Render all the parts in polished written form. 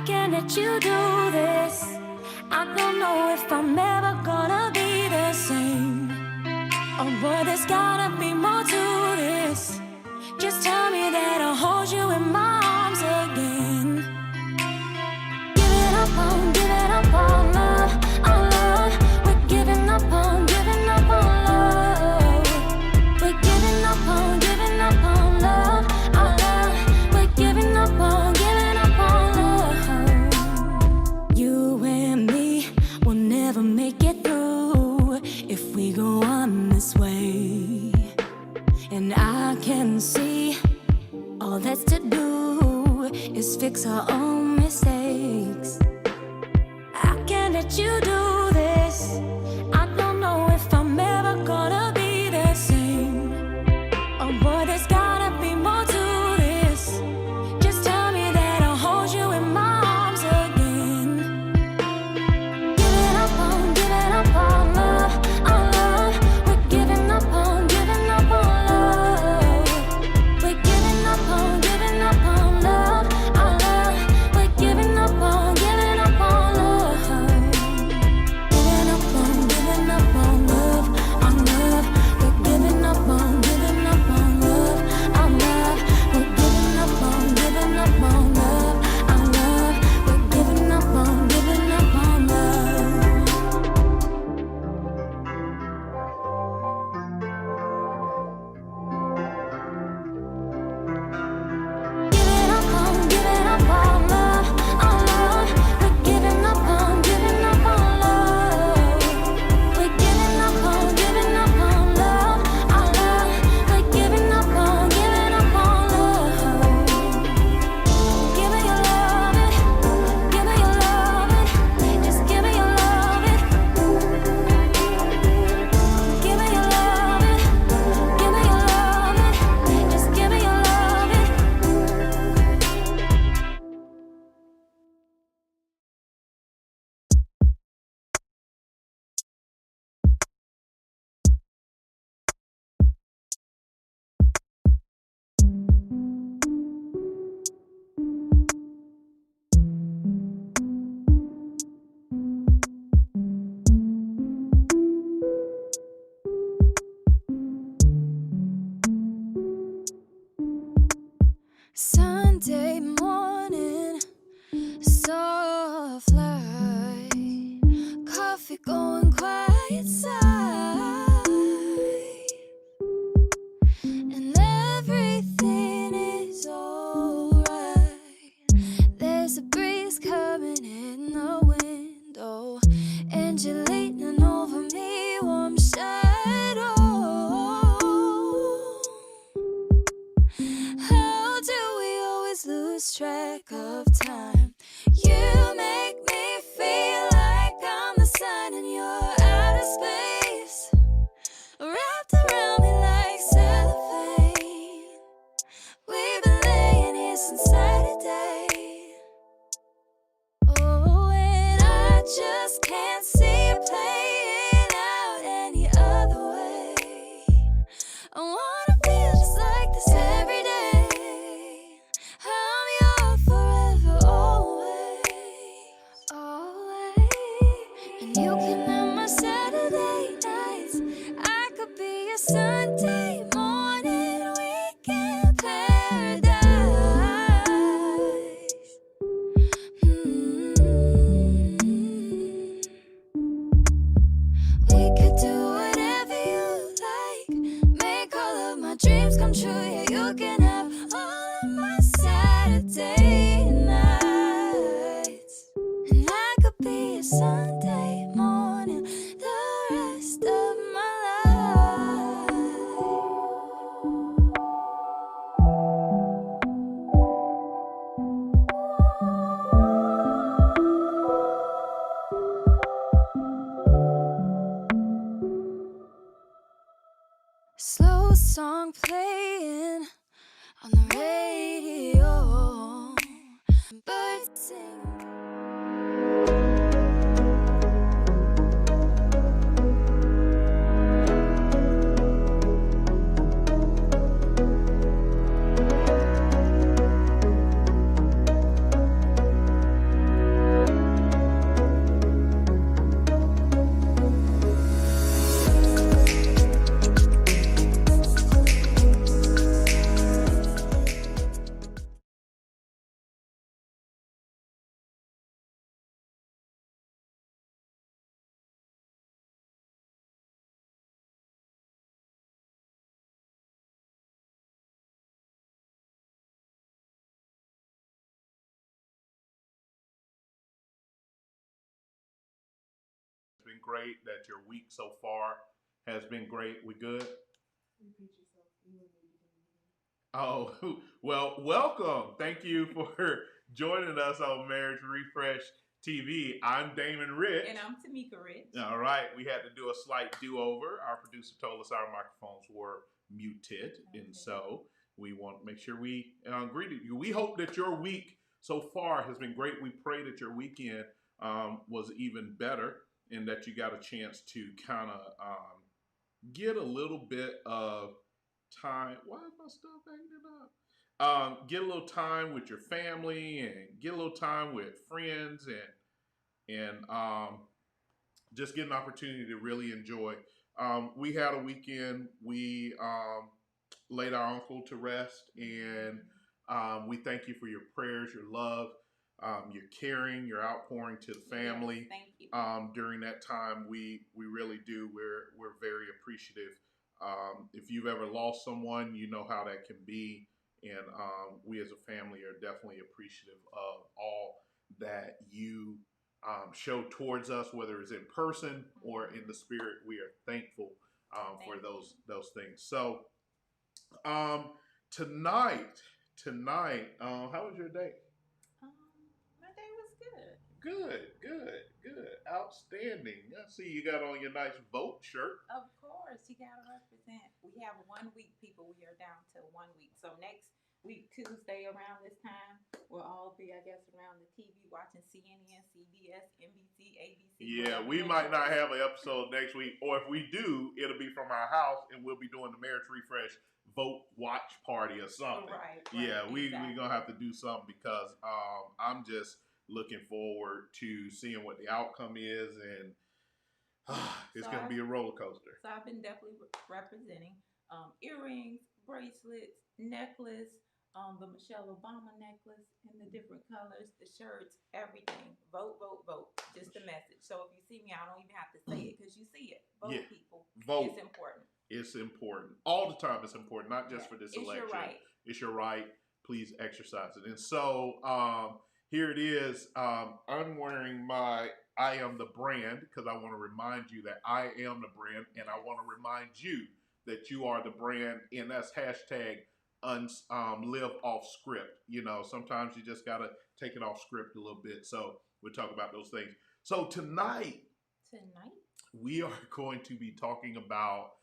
can't let you do this. I don't know if I'm ever gonna be the same. Oh boy, there's gotta be more to this. Just tell me that I'll hold you in my arms again. Giving up on love, on love. We're giving up on love. We're giving up on love, on love. We're giving up on love. You and me will never make it through if we go on this way. And I can see all that's to do is fix our own mistakes. I can't let you do this. I don't know if I'm ever gonna be the same. Oh boy, there's gotta be more to this. Just tell me that I'll hold you in my arms again. Giving up on love, on love. We're giving up on love. We're giving up on love, on love. We're giving up on love. Giving up on love, on love. We're giving up on love, on love. We're giving up on love, on love. We're giving up on love. Giving up on love, on love. We're giving up on love. We're giving up on love, on love. We're giving up on love. Give me your love, give me your love, just give me your love, give me your love, give me your love, just give me your love. Sunday morning, soft light, coffee going quiet side, and everything is alright. There's a breeze coming in the window, and you're leaning over me, warm shadow. How do we always lose track of time? You make me feel like I'm the sun and you're out of space, wrapped around me like cellophane. We've been laying here since Saturday. Oh, and I just can't see it playing out any other way. I wanna feel just like this every day. I'm your forever always, always. And you can have my Saturday nights. I could be a Sunday morning weekend paradise. We could do whatever you like, make all of my dreams come true. Yeah, you can have all of my Saturday nights, and I could be a Sunday morning the rest of my life. Slow song playing on the radio, birds sing. been great, that your week so far has been great. We good? Repeat yourself. You wouldn't need to do anything. Oh, well, welcome. Thank you for joining us on Marriage Refresh TV. I'm Damon Rich. And I'm Tamika Rich. All right, we had to do a slight do-over. Our producer told us our microphones were muted, and so we want to make sure we greeted you. We hope that your week so far has been great. We pray that your weekend was even better, and that you got a chance to kind of get a little bit of time. Why is my stuff acting up? Get a little time with your family, and get a little time with friends, and just get an opportunity to really enjoy. We had a weekend. We laid our uncle to rest, and we thank you for your prayers, your love, your caring, your outpouring to the family. Yes, thank you. During that time, we really do. We're very appreciative. If you've ever lost someone, you know how that can be, and we as a family are definitely appreciative of all that you show towards us, whether it's in person or in the spirit. We are thankful for those things. So tonight, how was your day? My day was good. Good, outstanding. I see you got on your nice vote shirt. Of course, you gotta represent. We have 1 week, people. We are down to 1 week. So next week, Tuesday around this time, we'll all be, I guess, around the TV watching CNN, CBS, NBC, ABC. Yeah, we might not have an episode next week, or if we do, it'll be from our house, and we'll be doing the Marriage Refresh vote watch party or something. Right. Yeah, we exactly. gonna have to do something because I'm just looking forward to seeing what the outcome is, and it's gonna be a roller coaster. So I've been definitely representing earrings, bracelets, necklace, the Michelle Obama necklace in the different colors, the shirts, everything. Vote, vote, vote. Just a message. So if you see me, I don't even have to say it because you see it. Vote, Yeah. people. Vote. It's important. It's important. All the time it's important, not just for this election. It's your right. It's your right. Please exercise it. And so here it is. I'm wearing my I am the brand because I want to remind you that I am the brand, and I want to remind you that you are the brand, and that's hashtag live off script. You know, sometimes you just got to take it off script a little bit. So we'll talk about those things. So tonight we are going to be talking about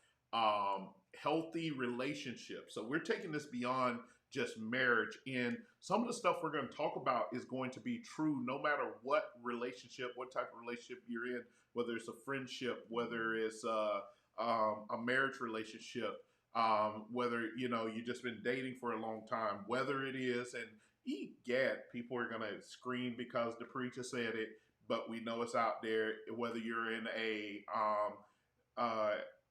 healthy relationships. So we're taking this beyond just marriage, and some of the stuff we're going to talk about is going to be true no matter what relationship, what type of relationship you're in, whether it's a friendship, whether it's a marriage relationship, whether you just been dating for a long time, whether it is, and egad, people are going to scream because the preacher said it, but we know it's out there. Whether you're in a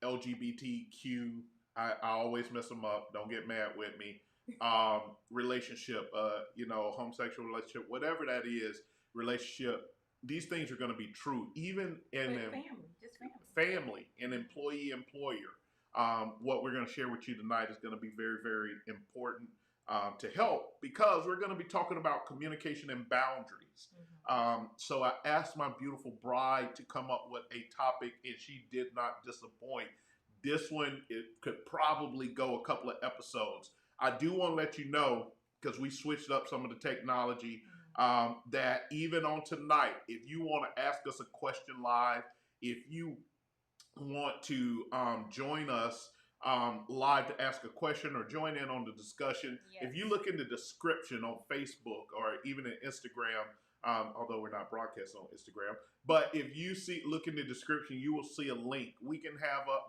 LGBTQ, I always mess them up. Don't get mad with me. Relationship, homosexual relationship, whatever that is, relationship. These things are going to be true, even in family and employee-employer. What we're going to share with you tonight is going to be very, very important to help because we're going to be talking about communication and boundaries. So I asked my beautiful bride to come up with a topic, and she did not disappoint. This one, it could probably go a couple of episodes. I do want to let you know, because we switched up some of the technology, that even on tonight, if you want to ask us a question live, if you want to join us live to ask a question or join in on the discussion, if you look in the description on Facebook or even in Instagram, although we're not broadcasting on Instagram, but if you look in the description, you will see a link. We can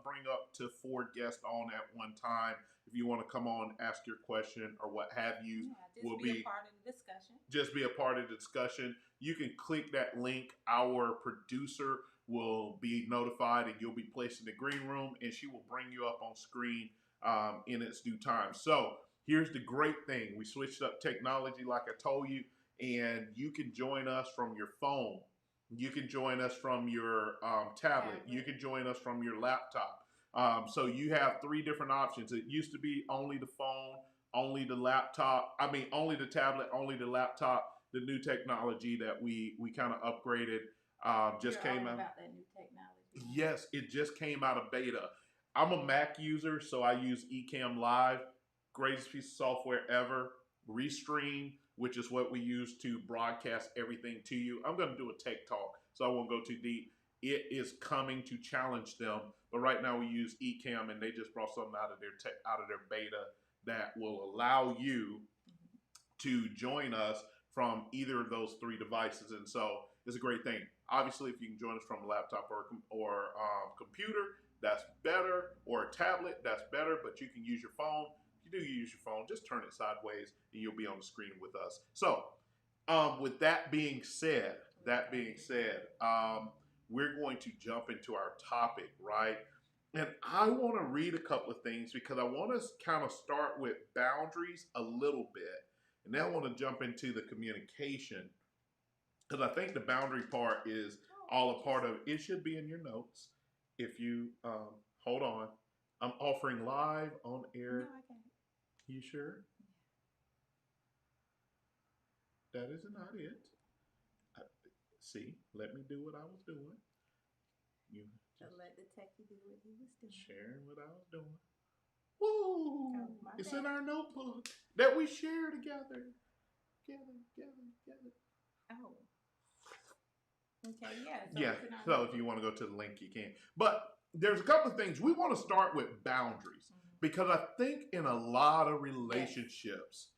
bring up to 4 guests on at one time. If you want to come on, ask your question or what have you, will be a part of the discussion. Just be a part of the discussion. You can click that link. Our producer will be notified, and you'll be placed in the green room, and she will bring you up on screen in its due time. So here's the great thing. We switched up technology like I told you, and you can join us from your phone. You can join us from your tablet. You can join us from your laptop. So you have 3 different options. It used to be only the phone, only the laptop. Only the tablet, only the laptop. The new technology that we kind of upgraded Just You're came all out. about that new technology. Yes, it just came out of beta. I'm a Mac user, so I use Ecamm Live. Greatest piece of software ever. Restream, which is what we use to broadcast everything to you. I'm going to do a tech talk, so I won't go too deep. It is coming to challenge them, but right now we use Ecamm, and they just brought something out of their beta that will allow you to join us from either of those three devices, and so it's a great thing. Obviously, if you can join us from a laptop or computer, that's better, or a tablet, that's better. But you can use your phone. If you do use your phone, just turn it sideways, and you'll be on the screen with us. So, with that being said, we're going to jump into our topic, right? And I want to read a couple of things because I want to kind of start with boundaries a little bit. And then I want to jump into the communication because I think the boundary part is all a part of it. Should be in your notes. If you hold on, I'm offering live on air. No, I can't. You sure? That is not it. See, let me do what I was doing. You So let the techie do what he was doing. sharing what I was doing. Woo! Oh, It's bad. in our notebook that we share together. Together. Oh. Okay, yeah. Yeah, it's in our so if notebook. you want to go to the link, you can. But there's a couple of things. We want to start with boundaries because I think in a lot of relationships,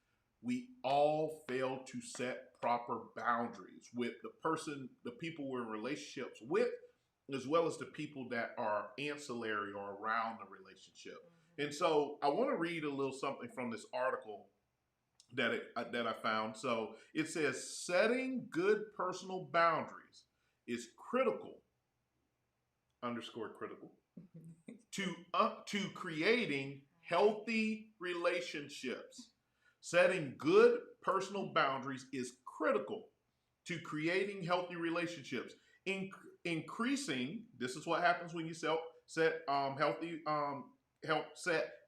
we all fail to set proper boundaries with the people we're in relationships with, as well as the people that are ancillary or around the relationship. And so I want to read a little something from this article that I found. So it says setting good personal boundaries is critical, underscore critical, to creating healthy relationships. Setting good personal boundaries is critical to creating healthy relationships. Increasing, this is what happens when you set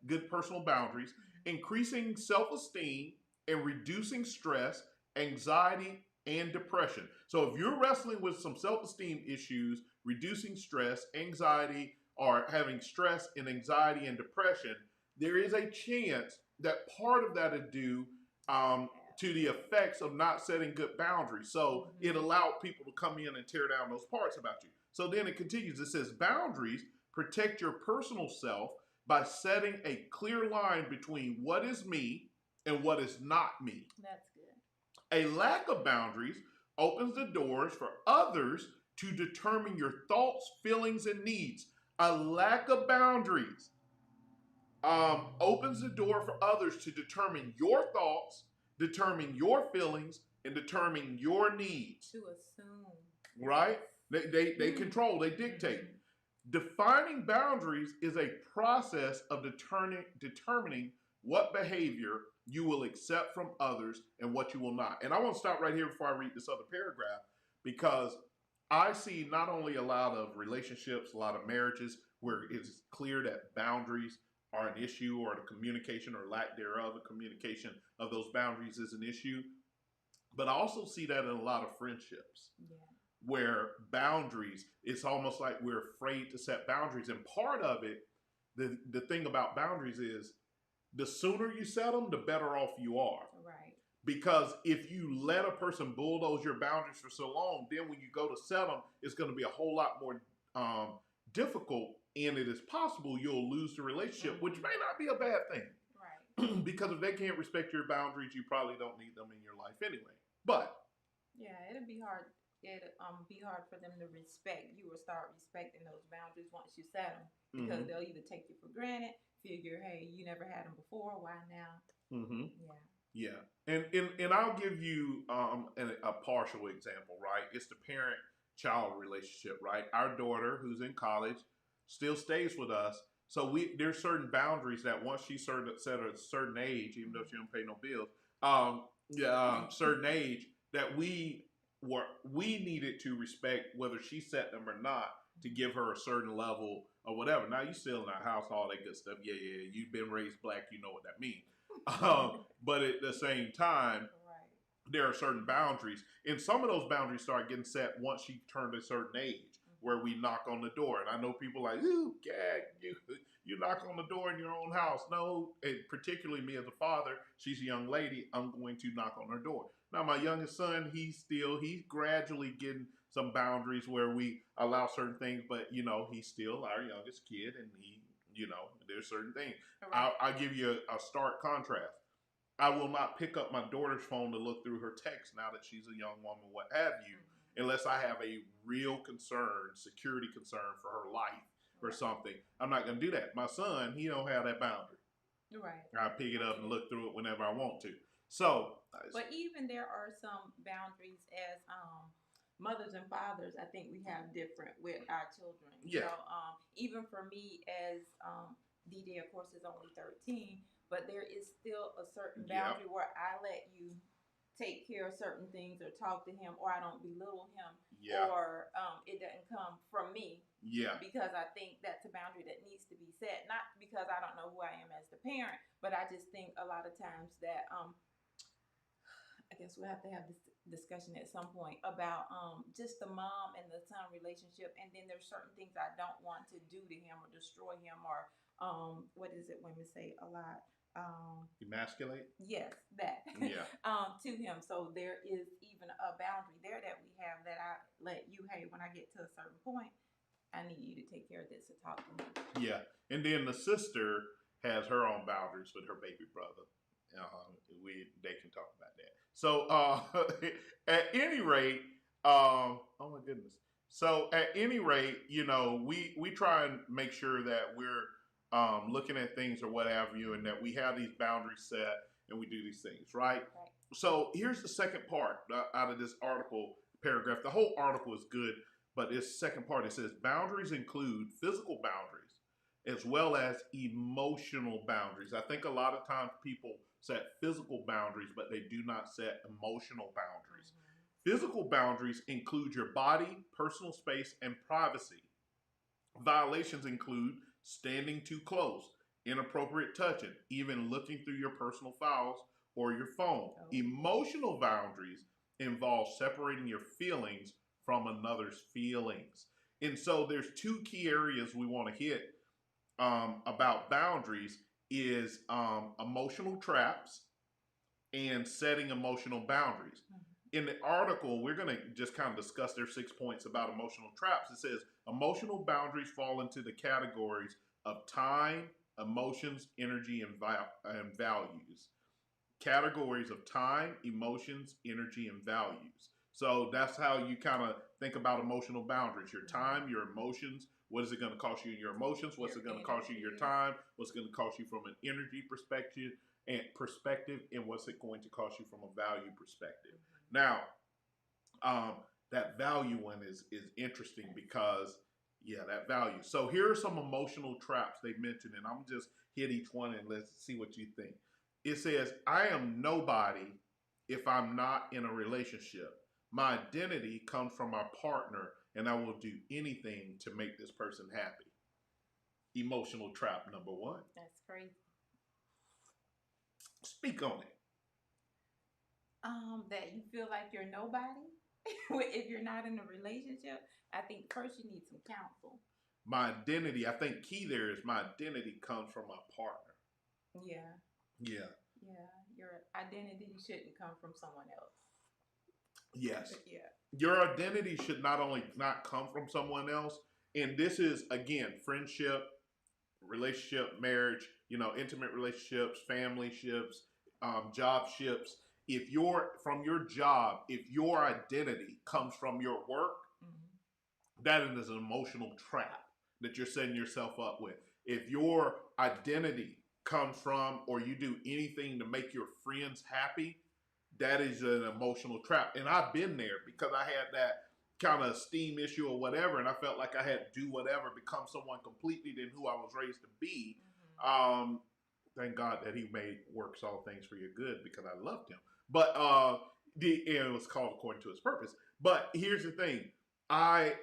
good personal boundaries. Increasing self-esteem and reducing stress, anxiety, and depression. So if you're wrestling with some self-esteem issues, reducing stress, anxiety, or having stress and anxiety and depression, there is a chance that part of that is due to the effects of not setting good boundaries. So it allowed people to come in and tear down those parts about you. So then it continues. It says boundaries protect your personal self by setting a clear line between what is me and what is not me. That's good. A lack of boundaries opens the doors for others to determine your thoughts, feelings, and needs. A lack of boundaries opens the door for others to determine your thoughts, determine your feelings, and determine your needs. To assume. Right? They control, they dictate. Defining boundaries is a process of determining what behavior you will accept from others and what you will not. And I want to stop right here before I read this other paragraph, because I see not only a lot of relationships, a lot of marriages where it's clear that boundaries are an issue, or the communication or lack thereof, the communication of those boundaries is an issue. But I also see that in a lot of friendships. Yeah. Where boundaries, it's almost like we're afraid to set boundaries. And part of it, the thing about boundaries is the sooner you set them, the better off you are. Right. Because if you let a person bulldoze your boundaries for so long, then when you go to set them, it's going to be a whole lot more difficult. And it is possible you'll lose the relationship, which may not be a bad thing. Right. Because if they can't respect your boundaries, you probably don't need them in your life anyway. But yeah, it'll be hard. It'll be hard for them to respect. You will start respecting those boundaries once you set them, because they'll either take you for granted, figure, hey, you never had them before, why now? Yeah. And I'll give you a partial example, right? It's the parent-child relationship, right? Our daughter, who's in college, still stays with us. So there's certain boundaries that once she set at a certain age, even though she don't pay no bills, certain age that we needed to respect whether she set them or not, to give her a certain level or whatever. Now you still in our house, all that good stuff. Yeah, you've been raised black, you know what that means. But at the same time, there are certain boundaries, and some of those boundaries start getting set once she turned a certain age, where we knock on the door. And I know people like, ooh, gag, you knock on the door in your own house. No, and particularly me as a father, she's a young lady, I'm going to knock on her door. Now, my youngest son, he's gradually getting some boundaries where we allow certain things, but he's still our youngest kid, and there's certain things. Right. I'll give you a stark contrast. I will not pick up my daughter's phone to look through her text now that she's a young woman, what have you, unless I have a real concern, security concern for her life or something. I'm not going to do that. My son, he don't have that boundary. Right. I pick it up and look through it whenever I want to. So, but even there are some boundaries as mothers and fathers. I think we have different with our children. Yeah. Even for me as DJ, of course, is only 13, but there is still a certain boundary where I let you take care of certain things or talk to him, or I don't belittle him, or it doesn't come from me. Yeah. Because I think that's a boundary that needs to be set. Not because I don't know who I am as the parent, but I just think a lot of times that I guess we'll have to have this discussion at some point about just the mom and the son relationship. And then there's certain things I don't want to do to him or destroy him or what is it women say a lot? Emasculate? Yes, that. Yeah. To him. So there is even a boundary there that we have that I let you, hey, when I get to a certain point, I need you to take care of this and talk to me. Yeah. And then the sister has her own boundaries with her baby brother. They can talk about that. So at any rate, oh my goodness. So at any rate, we try and make sure that we're looking at things or what have you, and that we have these boundaries set and we do these things, right? So here's the second part out of this article paragraph. The whole article is good, but this second part, it says boundaries include physical boundaries as well as emotional boundaries. I think a lot of times people set physical boundaries, but they do not set emotional boundaries. Physical boundaries include your body, personal space, and privacy. Violations include standing too close, inappropriate touching, even looking through your personal files or your phone. Emotional boundaries involve separating your feelings from another's feelings. And so there's two key areas we want to hit about boundaries is emotional traps and setting emotional boundaries. In the article, we're going to just kind of discuss their 6 points about emotional traps. It says emotional boundaries fall into the categories of time, emotions, energy, and values. Categories of time, emotions, energy, and values. So that's how you kind of think about emotional boundaries. Your time, your emotions. What is it going to cost you in your emotions? What's it going to cost you in your time? What's it going to cost you from an energy perspective? And what's it going to cost you from a value perspective? Now, that value one is interesting because, that value. So here are some emotional traps they mentioned, and I'm just hit each one and let's see what you think. It says, I am nobody if I'm not in a relationship. My identity comes from my partner, and I will do anything to make this person happy. Emotional trap number one. That's crazy. Speak on it. That you feel like you're nobody if you're not in a relationship. I think first you need some counsel. My identity, I think key there is my identity comes from my partner. Yeah. Yeah. Yeah. Your identity shouldn't come from someone else. Yes. Yeah. Your identity should not come from someone else. And this is, again, friendship, relationship, marriage, intimate relationships, family ships, job ships. If from your job, if your identity comes from your work, that is an emotional trap that you're setting yourself up with. If your identity comes from, or you do anything to make your friends happy, that is an emotional trap. And I've been there because I had that kind of esteem issue or whatever, and I felt like I had to do whatever, become someone completely than who I was raised to be. Thank God that he works all things for your good because I loved him. But it was called according to his purpose. But here's the thing. My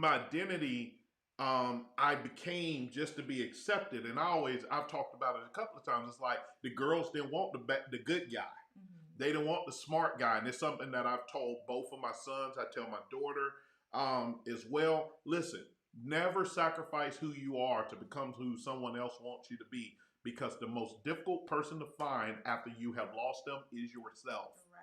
identity, I became just to be accepted. And I've talked about it a couple of times. It's like the girls didn't want the good guy. They don't want the smart guy, and it's something that I've told both of my sons. I tell my daughter as well. Listen, never sacrifice who you are to become who someone else wants you to be, because the most difficult person to find after you have lost them is yourself. Right.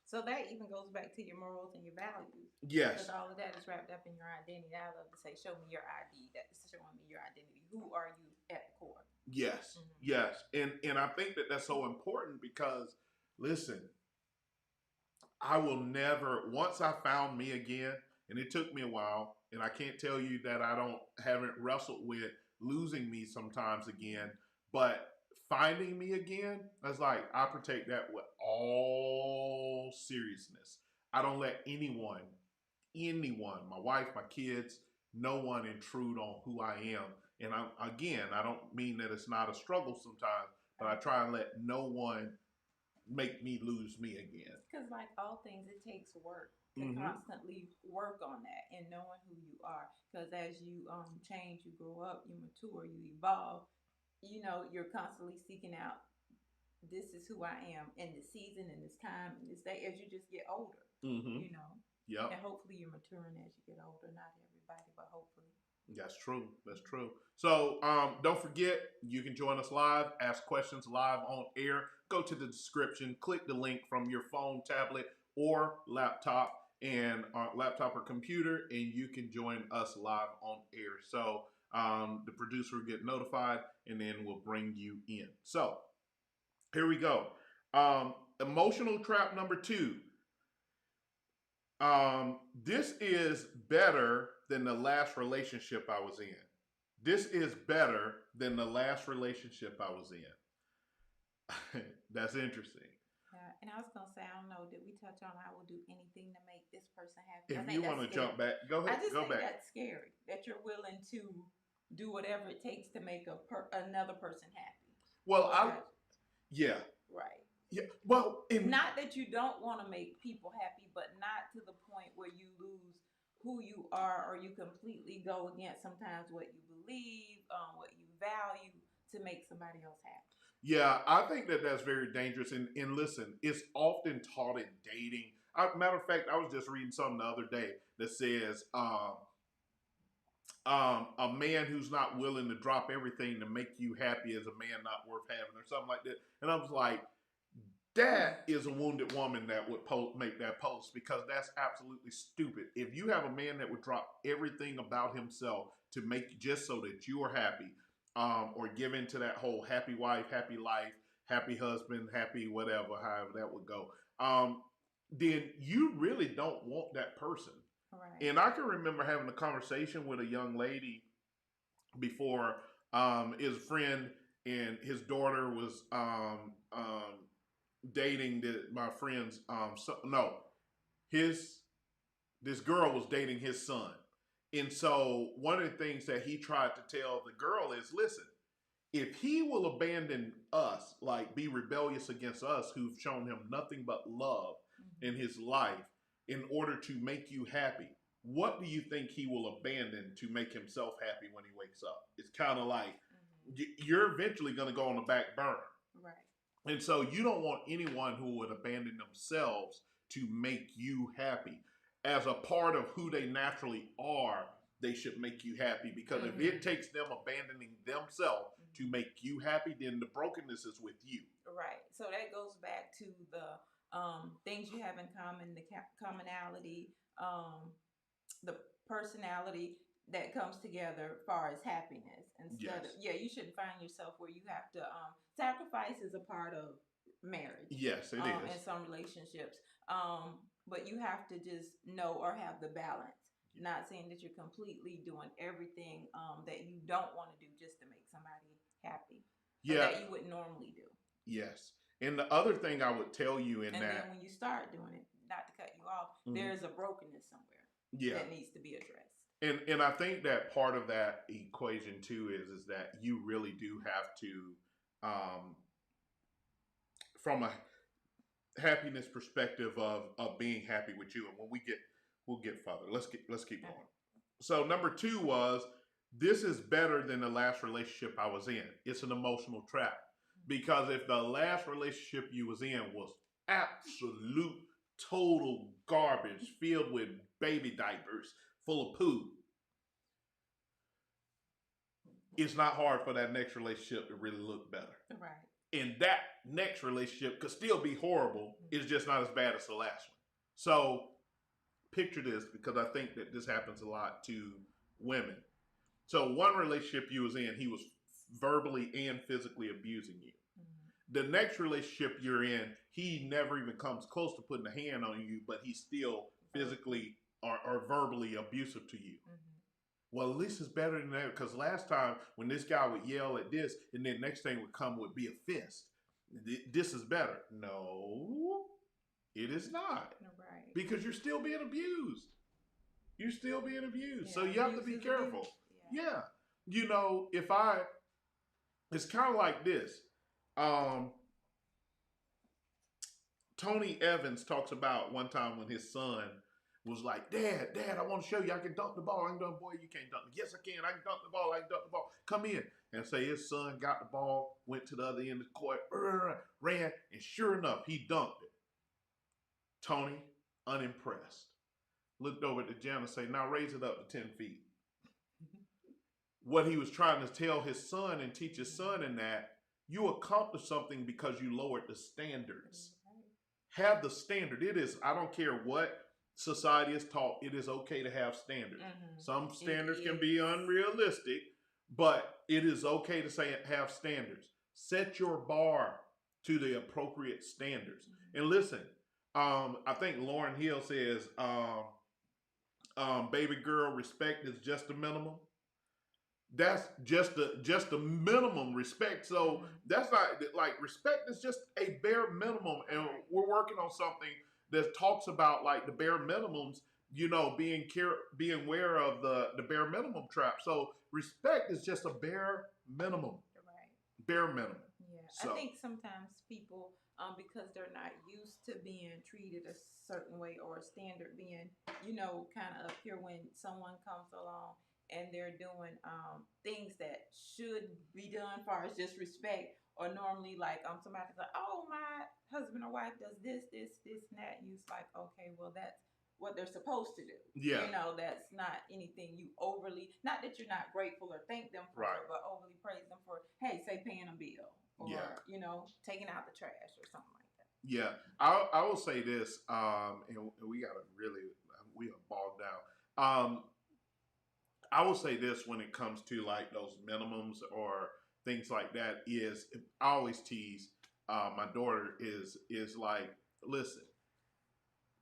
So that even goes back to your morals and your values. Yes. Because all of that is wrapped up in your identity. I love to say, show me your ID. That's showing me your identity. Who are you at the core? Yes. Yes. And I think that that's so important because, listen, I will never, once I found me again, and it took me a while, and I can't tell you that haven't wrestled with losing me sometimes again, but finding me again, that's like, I protect that with all seriousness. I don't let anyone, my wife, my kids, no one intrude on who I am. And I don't mean that it's not a struggle sometimes, but I try and let no one make me lose me again. Because like all things, it takes work to constantly work on that and knowing who you are. Because as you change, you grow up, you mature, you evolve. You know, you're constantly seeking out. This is who I am in this season, in this time, in this day. As you just get older, you know. Yep. And hopefully you're maturing as you get older. Not everybody, but hopefully. That's true. That's true. So don't forget, you can join us live, ask questions live on air. Go to the description, click the link from your phone, tablet, or laptop, and laptop or computer, and you can join us live on air. So the producer will get notified, and then we'll bring you in. So here we go. Emotional trap number 2. This is better than the last relationship I was in. This is better than the last relationship I was in. That's interesting. And I was going to say, I don't know, did we touch on I will do anything to make this person happy? If you want to jump back, go ahead. I just go think back. that's scary, that you're willing to do whatever it takes to make another person happy. Well, yeah. Right. Yeah. Well, not that you don't want to make people happy, but not to the point where you lose who you are, or you completely go against sometimes what you believe, what you value, to make somebody else happy. Yeah, I think that that's very dangerous. And listen, it's often taught in dating. Matter of fact, I was just reading something the other day that says a man who's not willing to drop everything to make you happy is a man not worth having, or something like that. And I was like, that is a wounded woman that would make that post, because that's absolutely stupid. If you have a man that would drop everything about himself to make just so that you are happy, or give into that whole happy wife, happy life, happy husband, happy whatever, however that would go, then you really don't want that person. Right. And I can remember having a conversation with a young lady before, his friend and his daughter was dating my friend's this girl was dating his son. And so one of the things that he tried to tell the girl is, listen, if he will abandon us, like be rebellious against us, who've shown him nothing but love in his life, in order to make you happy, what do you think he will abandon to make himself happy when he wakes up? It's kind of like you're eventually going to go on the back burner. Right. And so you don't want anyone who would abandon themselves to make you happy. As a part of who they naturally are, they should make you happy, because if it takes them abandoning themselves to make you happy, then the brokenness is with you. Right. So that goes back to the things you have in common, the commonality, the personality that comes together as far as happiness. Instead of, you shouldn't find yourself where you have to sacrifice is a part of marriage. Yes, it is. In some relationships. But you have to just know or have the balance. Not saying that you're completely doing everything that you don't want to do just to make somebody happy. That you would normally do. Yes. And the other thing I would tell you and then when you start doing it, not to cut you off, there's a brokenness somewhere that needs to be addressed. And I think that part of that equation too is that you really do have to, from a happiness perspective of being happy with you. And when we'll get further. Let's keep going. So number 2 was, this is better than the last relationship I was in. It's an emotional trap, because if the last relationship you was in was absolute total garbage filled with baby diapers full of poo, it's not hard for that next relationship to really look better. Right. And that next relationship could still be horrible. It's just not as bad as the last one. So picture this, because I think that this happens a lot to women. So one relationship you was in, he was verbally and physically abusing you. The next relationship you're in, he never even comes close to putting a hand on you, but he's still physically or verbally abusive to you. Well, at least it's better than that, because last time when this guy would yell at this, and then next thing would come would be a fist. This is better. No, it is not. Right. Because you're still being abused. You're still being abused. Yeah, So you have to be careful. abuse. Yeah. You know, it's kind of like this. Tony Evans talks about one time when his son was like, Dad, I want to show you I can dunk the ball. I can dunk, boy, you can't dunk. Yes, I can. I can dunk the ball. I can dunk the ball. Come in. And say his son got the ball, went to the other end of the court, ran, and sure enough, he dunked it. Tony, unimpressed, looked over at the janitor and say, now raise it up to 10 feet. What he was trying to tell his son and teach his son in that, you accomplished something because you lowered the standards. Have the standard. It is, I don't care what society is taught, it is okay to have standards. Some standards can be unrealistic, but it is okay to say have standards. Set your bar to the appropriate standards. And listen, I think Lauryn Hill says, baby girl, respect is just the minimum. That's just the minimum respect. So that's not like respect is just a bare minimum, and we're working on something that talks about like the bare minimums. You know, being aware of the bare minimum trap. So respect is just a bare minimum. Right. Bare minimum. Yeah, so. I think sometimes people, because they're not used to being treated a certain way or a standard being, kind of up here when someone comes along and they're doing things that should be done as far as just respect, or normally like somebody's like, oh, my husband or wife does this, and that, and you're like, okay, well, that's what they're supposed to do. Yeah. That's not anything you overly, not that you're not grateful or thank them for, right. but overly praise them for, hey, say paying a bill, or, taking out the trash or something like that. Yeah. I will say this, and we got to really, we are bogged down. I will say this when it comes to like those minimums or things like that is, I always tease, my daughter is like, listen,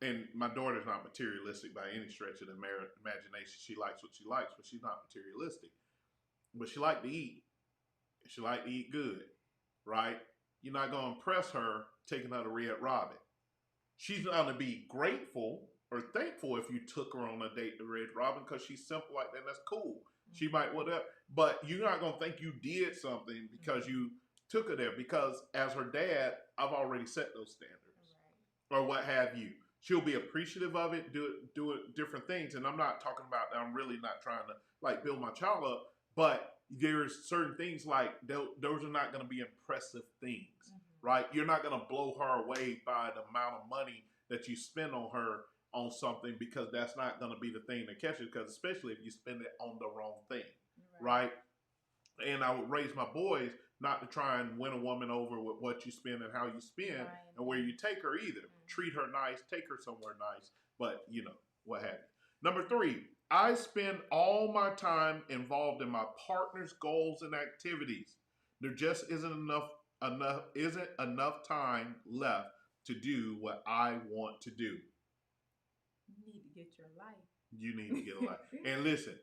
and my daughter's not materialistic by any stretch of the imagination. She likes what she likes, but she's not materialistic. But she like to eat. She like to eat good, right? You're not going to impress her taking her to Red Robin. She's going to be grateful or thankful if you took her on a date to Red Robin, because she's simple like that, and that's cool. She might whatever, but you're not going to think you did something because you took her there, because as her dad, I've already set those standards, or what have you. She'll be appreciative of it, do it different things. And I'm not talking about, I'm really not trying to like build my child up, but there's certain things like those are not going to be impressive things, right? You're not going to blow her away by the amount of money that you spend on her on something, because that's not going to be the thing that catches, because especially if you spend it on the wrong thing, right? And I would raise my boys not to try and win a woman over with what you spend and how you spend and where you take her either. Treat her nice, take her somewhere nice, but what have you. Number 3, I spend all my time involved in my partner's goals and activities. There just isn't enough time left to do what I want to do. You need to get your life. You need to get a life. And listen,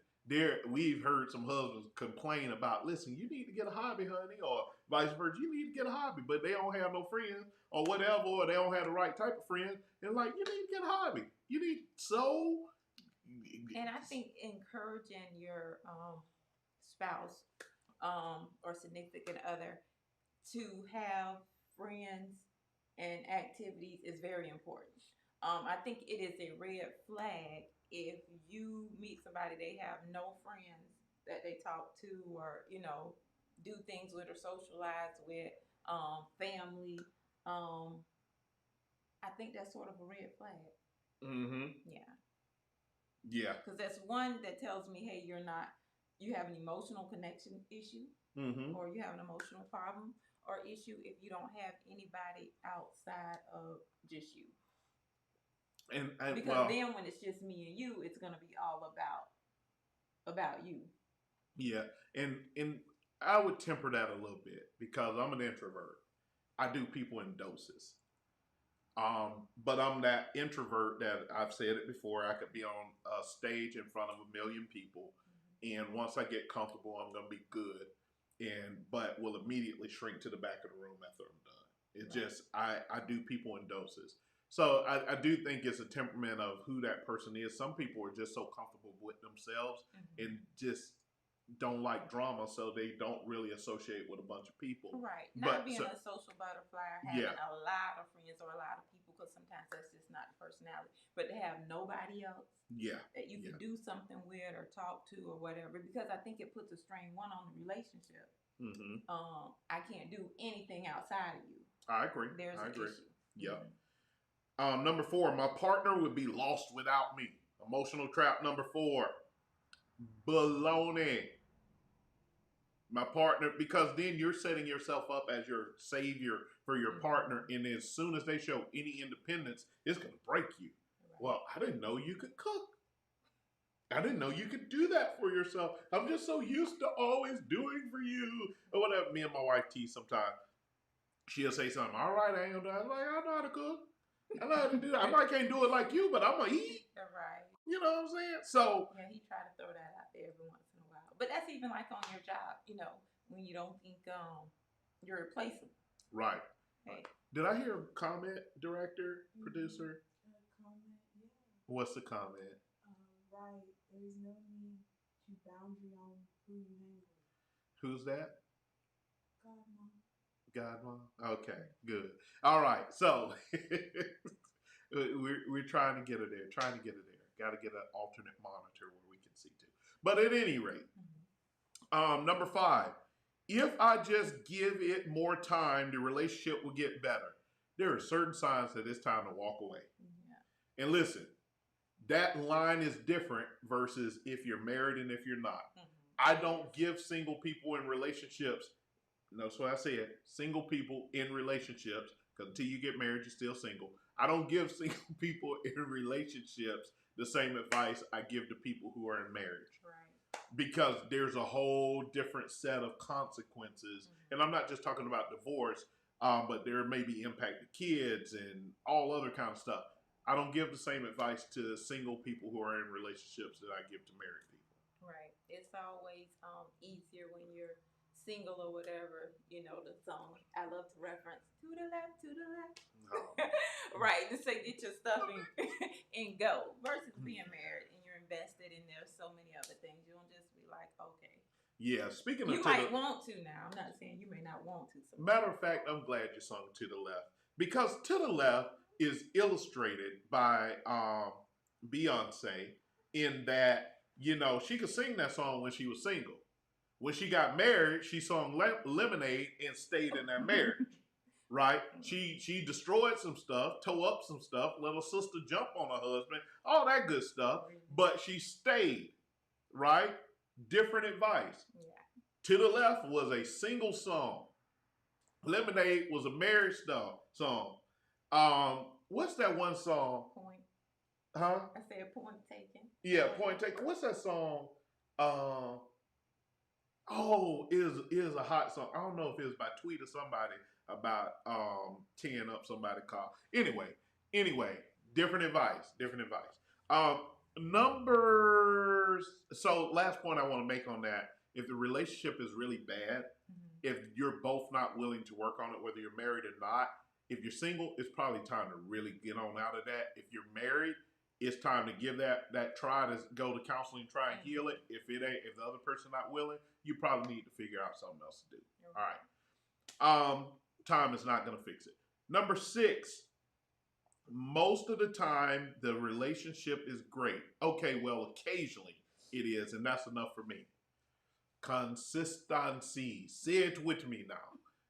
we've heard some husbands complain about, listen, you need to get a hobby, honey, or vice versa. You need to get a hobby, but they don't have no friends or whatever, or they don't have the right type of friends. And like, you need to get a hobby. You need And I think encouraging your spouse or significant other to have friends and activities is very important. I think it is a red flag if you meet somebody, they have no friends that they talk to, or do things with or socialize with, family, I think that's sort of a red flag. Mm-hmm. Yeah. Yeah. Because that's one that tells me, hey, you have an emotional connection issue, Mm-hmm. or you have an emotional problem or issue if you don't have anybody outside of just you. And Because then when it's just me and you, it's gonna be all about you. yeah, and I would temper that a little bit because I'm an introvert. I do people in doses. But I'm that introvert that I've said it before. I could be on a stage in front of a million people, and once I get comfortable, I'm gonna be good, and but will immediately shrink to the back of the room after I'm done. It's Right. just I do people in doses. So I do think it's a temperament of who that person is. Some people are just so comfortable with themselves and just don't like drama, so they don't really associate with a bunch of people. Right. Not But being so a social butterfly, yeah, having a lot of friends or a lot of people, because sometimes that's just not the personality. But to have nobody else yeah, that you yeah. can do something with or talk to or whatever, because I think it puts a strain one on the relationship. Mm-hmm. I can't do anything outside of you. I agree. There's I an agree. issue. Yep. Mhm. Number 4, my partner would be lost without me. Emotional trap number 4. Baloney. My partner, because then you're setting yourself up as your savior for your partner, and as soon as they show any independence, it's going to break you. Right. Well, I didn't know you could cook. I didn't know you could do that for yourself. I'm just so used to always doing for you. Or whatever. Me and my wife tease sometimes. She'll say something. All right, I ain't gonna do it. I'm like, I know how to cook. I know how to do that. I might can't do it like you, but I'm gonna eat. Right. You know what I'm saying? So Yeah, he tried to throw that out there every once in a while. But that's even like on your job, when you don't think you're replaceable. right. Hey. Did I hear a comment, director, producer? Comment, yeah. What's the comment? Right. There is no need to boundary on who you hang with. Who's that? God, mom. Godmom? Okay, good. All right, so we're trying to get her there. Trying to get her there. Got to get an alternate monitor where we can see too. But at any rate, number 5. If I just give it more time, the relationship will get better. There are certain signs that it's time to walk away. Yeah. And listen, that line is different versus if you're married and if you're not. I don't give single people in relationships. That's what I said. Single people in relationships, because until you get married, you're still single. I don't give single people in relationships the same advice I give to people who are in marriage. Right. Because there's a whole different set of consequences. And I'm not just talking about divorce, but there may be impact to kids and all other kind of stuff. I don't give the same advice to single people who are in relationships that I give to married people. Right. It's always easier when you're single or whatever. The song I love to reference, to the left, to the left. Right. Just say get your stuff and go. Versus being married and you're invested and there's so many other things. You don't just be like, okay. Yeah, speaking of you might want to now. I'm not saying you may not want to. Matter of fact, I'm glad you sung To the Left, because To the Left is illustrated by Beyonce in that, she could sing that song when she was single. When she got married, she sung Lemonade and stayed in that marriage. Right? She destroyed some stuff, tore up some stuff, let her sister jump on her husband, all that good stuff, but she stayed. Right? Different advice. Yeah. To the Left was a single song. Lemonade was a marriage song. What's that one song? Point. Huh? I said point taken. Yeah, point taken. What's that song? Is a hot song. I don't know if it was by Tweet or somebody about teeing up somebody's car. Anyway, different advice. Numbers. So last point I want to make on that: if the relationship is really bad, if you're both not willing to work on it, whether you're married or not, if you're single, it's probably time to really get on out of that. If you're married, it's time to give that try to go to counseling, try and heal it. If the other person not willing, you probably need to figure out something else to do. All right. Time is not going to fix it. Number 6, most of the time the relationship is great. Okay, well, occasionally it is, and that's enough for me. Consistency. Say it with me now.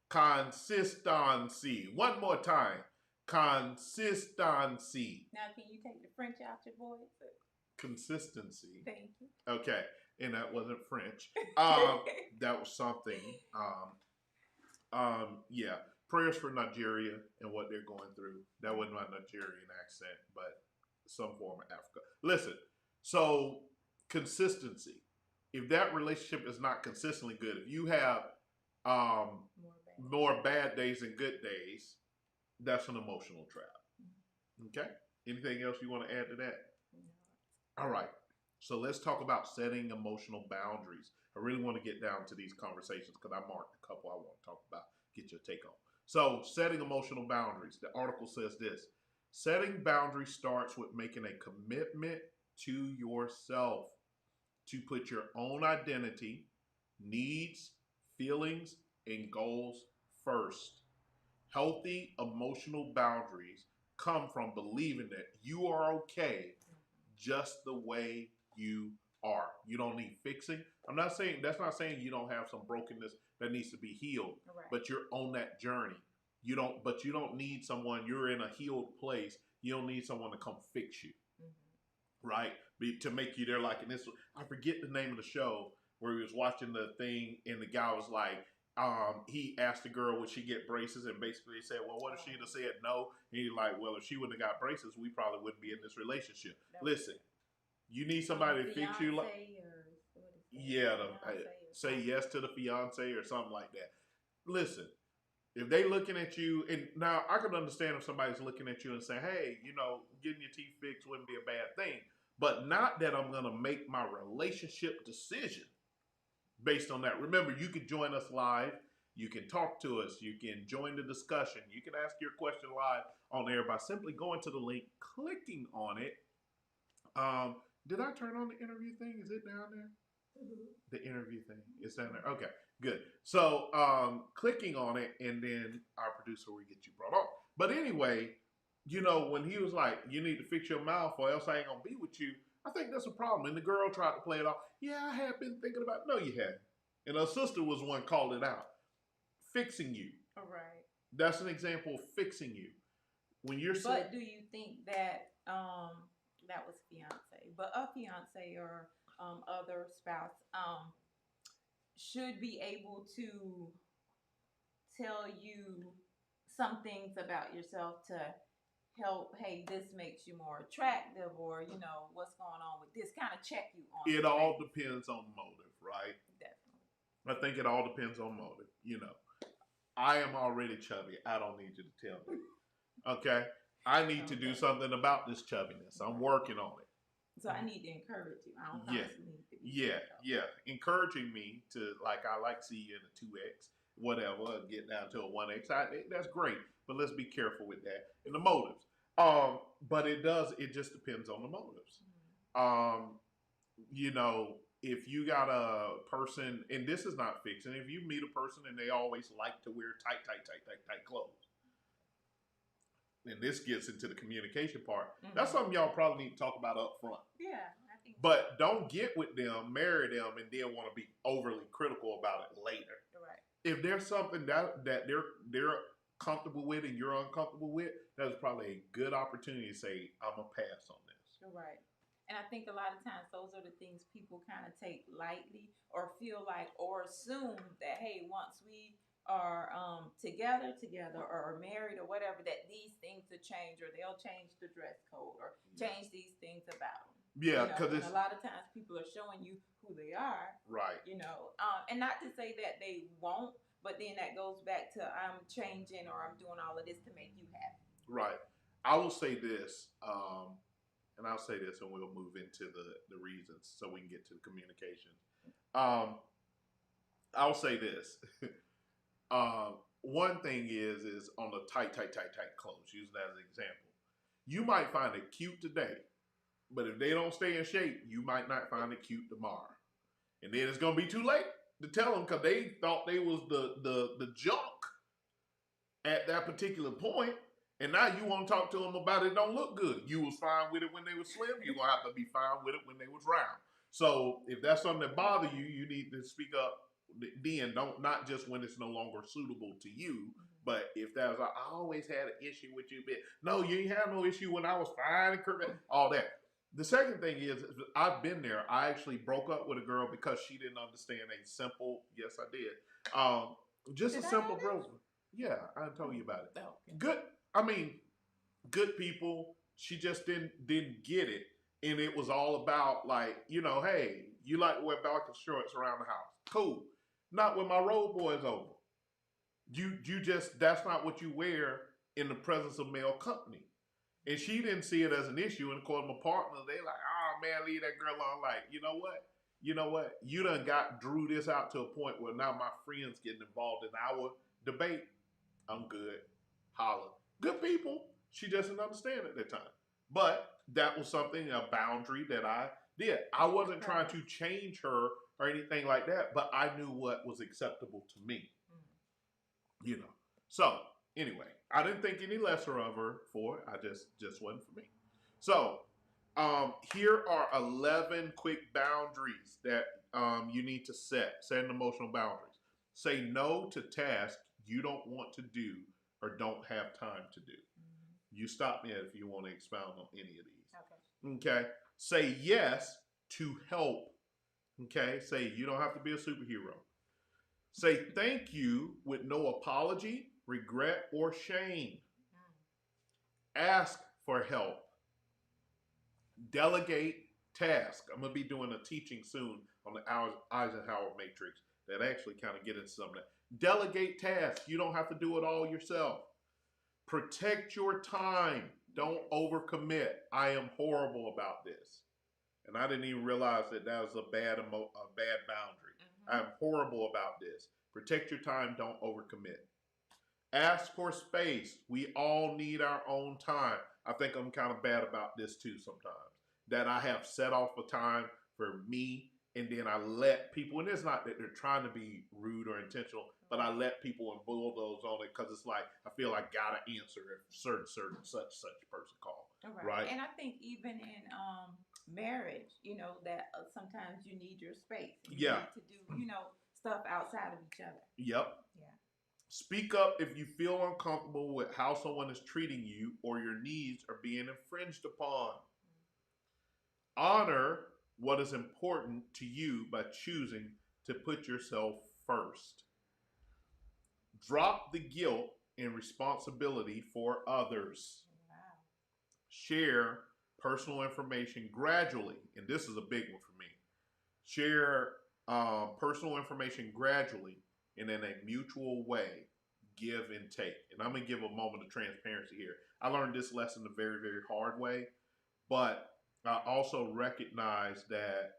Consistency. One more time. Consistency. Now, can you take the French out your voice? Consistency. Thank you. Okay, and that wasn't French. That was something. Yeah. Prayers for Nigeria and what they're going through. That wasn't my Nigerian accent, but some form of Africa. Listen, so consistency. If that relationship is not consistently good, if you have more bad days than good days, that's an emotional trap. Okay? Anything else you want to add to that? No. All right. So let's talk about setting emotional boundaries. I really want to get down to these conversations because I marked a couple I want to talk about, get your take on. So, setting emotional boundaries. The article says this: setting boundaries starts with making a commitment to yourself to put your own identity, needs, feelings, and goals first. Healthy emotional boundaries come from believing that you are okay just the way you are. You don't need fixing. That's not saying you don't have some brokenness that needs to be healed, Right. but you're on that journey. You don't need someone, you're in a healed place. You don't need someone to come fix you. Right? To make you there like in this. I forget the name of the show where he was watching the thing and the guy was like, he asked the girl would she get braces and basically said, well, what if she'd have said no? And he's like, well, if she wouldn't have got braces, we probably wouldn't be in this relationship. Listen, you need somebody to fix you. Say yes to the fiance or something like that. Listen, if they looking at you, and now I can understand if somebody's looking at you and saying, hey, getting your teeth fixed wouldn't be a bad thing. But not that I'm going to make my relationship decision based on that. Remember, you can join us live. You can talk to us. You can join the discussion. You can ask your question live on air by simply going to the link, clicking on it. Did I turn on the interview thing? Is it down there? The interview thing is down there. Okay, good. So clicking on it, and then our producer will get you brought on. But anyway, when he was like, you need to fix your mouth or else I ain't going to be with you, I think that's a problem. And the girl tried to play it off. Yeah, I have been thinking about it. No, you hadn't. And her sister was one called it out. Fixing you. All right. That's an example of fixing you. When you're But do you think that that was fiance, but a fiance or other spouse should be able to tell you some things about yourself to help, hey, this makes you more attractive, or what's going on with this, kind of check you on it all depends on motive, right? Definitely. I think it all depends on motive. I am already chubby. I don't need you to tell me. Okay? I need to do something about this chubbiness. I'm working on it. So I need to encourage you. I don't constantly need to be yeah. Encouraging me to, like, I like to see you in a 2X, whatever, get down to a 1X. That's great. But let's be careful with that. And the motives. But it just depends on the motives. If you got a person, and this is not fixing, if you meet a person and they always like to wear tight clothes, and this gets into the communication part, that's something y'all probably need to talk about up front. Yeah, I think so. But don't get with them, marry them, and then want to be overly critical about it later. Right. If there's something that they're comfortable with and you're uncomfortable with, that's probably a good opportunity to say, I'm going to pass on this. Right. And I think a lot of times those are the things people kind of take lightly or feel like or assume that, hey, once we are together or married or whatever, that these things will change, or they'll change the dress code or change these things about them. Yeah, because a lot of times people are showing you who they are. Right. And not to say that they won't, but then that goes back to I'm changing or I'm doing all of this to make you happy. Right. I will say this, and I'll say this, and we'll move into the reasons so we can get to the communication. I'll say this. One thing is on the tight clothes, using that as an example. You might find it cute today, but if they don't stay in shape, you might not find it cute tomorrow. And then it's going to be too late to tell them because they thought they was the junk at that particular point. And now you want to talk to them about it don't look good. You was fine with it when they were slim. You're going to have to be fine with it when they was round. So if that's something that bothers you, you need to speak up then don't, not just when it's no longer suitable to you, but if that was like, I always had an issue with you, but no, you ain't had no issue when I was fine and correct, all that. The second thing is I've been there. I actually broke up with a girl because she didn't understand a simple, yes, I did. Just Did a I simple know bro. Yeah, I told you about it. Oh, okay. Good. I mean, good people. She just didn't get it, and it was all about like, hey, you like to wear Balkan shorts around the house. Cool. Not when my road boy's over. You just, that's not what you wear in the presence of male company. And she didn't see it as an issue. And of course, my partner, they like, oh man, leave that girl alone. Like, you know what? You done drew this out to a point where now my friends getting involved in our debate. I'm good. Holla. Good people. She just didn't understand at that time. But that was something, a boundary that I did. I wasn't trying to change her or anything like that, but I knew what was acceptable to me. So anyway, I didn't think any lesser of her for it. I just wasn't for me. So here are 11 quick boundaries that you need to set an emotional boundaries. Say no to tasks you don't want to do or don't have time to do. You stop me if you want to expound on any of these. Okay. Say yes to help. Okay. Say you don't have to be a superhero. Say thank you with no apology, regret, or shame. Ask for help. Delegate tasks. I'm going to be doing a teaching soon on the Eisenhower matrix that actually kind of get into some of that. Delegate tasks. You don't have to do it all yourself. Protect your time. Don't overcommit. I am horrible about this. And I didn't even realize that was a bad boundary. I'm horrible about this. Protect your time. Don't overcommit. Ask for space. We all need our own time. I think I'm kind of bad about this too sometimes. That I have set off a time for me, and then I let people, and it's not that they're trying to be rude or intentional, but I let people and bulldoze on it because it's like, I feel I got to answer if certain such person call. Right. And I think even in marriage, that sometimes you need your space. You need to do, stuff outside of each other. Yep. Yeah. Speak up if you feel uncomfortable with how someone is treating you or your needs are being infringed upon. Honor what is important to you by choosing to put yourself first. Drop the guilt and responsibility for others. Wow. Share personal information gradually, and this is a big one for me. Share personal information gradually and in a mutual way. Give and take. And I'm going to give a moment of transparency here. I learned this lesson the very, very hard way, but I also recognize that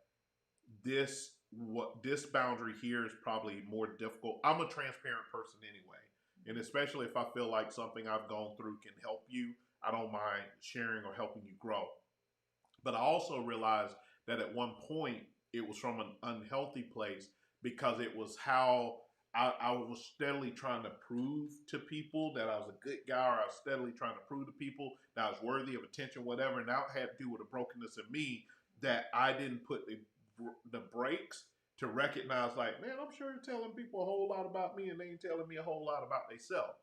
this boundary here is probably more difficult. I'm a transparent person anyway. And especially if I feel like something I've gone through can help you, I don't mind sharing or helping you grow. But I also realized that at one point it was from an unhealthy place because it was how I was steadily trying to prove to people that I was a good guy, or I was steadily trying to prove to people that I was worthy of attention, whatever. And that had to do with a brokenness in me that I didn't put the brakes to recognize, like, man, I'm sure you're telling people a whole lot about me and they ain't telling me a whole lot about themselves.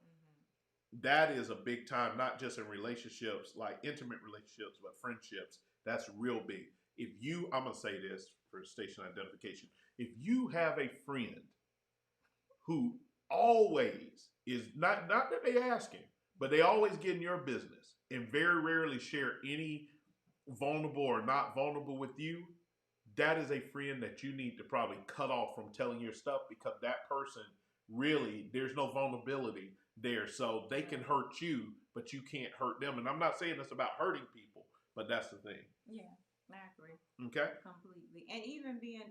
That is a big time, not just in relationships, like intimate relationships, but friendships. That's real big. I'm going to say this for station identification. If you have a friend who always is not that they asking, but they always get in your business and very rarely share any vulnerable or not vulnerable with you, that is a friend that you need to probably cut off from telling your stuff, because that person really, there's no vulnerability there. So they can hurt you, but you can't hurt them. And I'm not saying it's about hurting people, but that's the thing. Yeah, I agree. Okay. Completely. And even being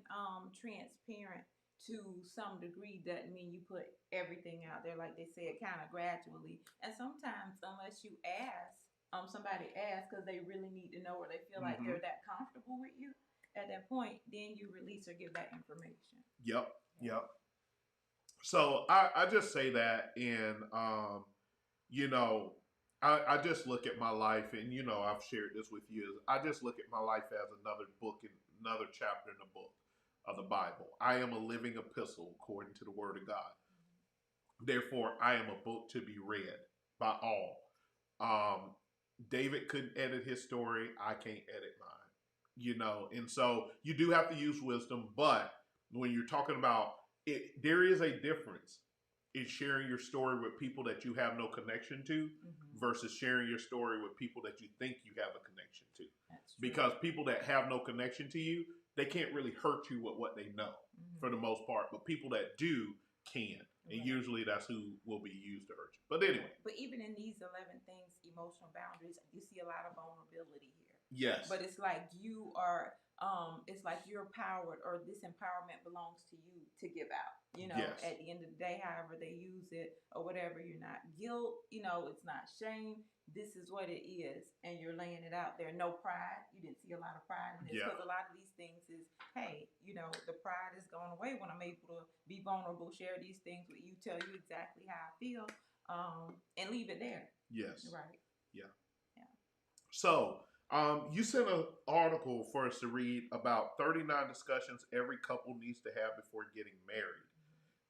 transparent to some degree doesn't mean you put everything out there, like they said, kind of gradually. And sometimes, unless you ask, somebody asks because they really need to know, or they feel like they're that comfortable with you, at that point, then you release or give that information. Yep. So I just say that, and I just look at my life, and I've shared this with you. I just look at my life as another book and another chapter in the book. of the Bible. I am a living epistle according to the Word of God. Therefore, I am a book to be read by all. David couldn't edit his story. I can't edit mine. And so you do have to use wisdom, but when you're talking about it, there is a difference in sharing your story with people that you have no connection to versus sharing your story with people that you think you have a connection to. That's true. Because people that have no connection to you, they can't really hurt you with what they know for the most part. But people that do can. And usually that's who will be used to hurt you. But anyway. But even in these 11 things, emotional boundaries, you see a lot of vulnerability here. Yes. But it's like you are, it's like you're empowered, or this empowerment belongs to you to give out. Yes. At the end of the day, however they use it or whatever, you're not guilt, it's not shame. This is what it is. And you're laying it out there. No pride. You didn't see a lot of pride in this, because a lot of these things is, hey, the pride is going away when I'm able to be vulnerable, share these things with you, tell you exactly how I feel, and leave it there. Yes. Right. Yeah. So, you sent an article for us to read about 39 discussions every couple needs to have before getting married.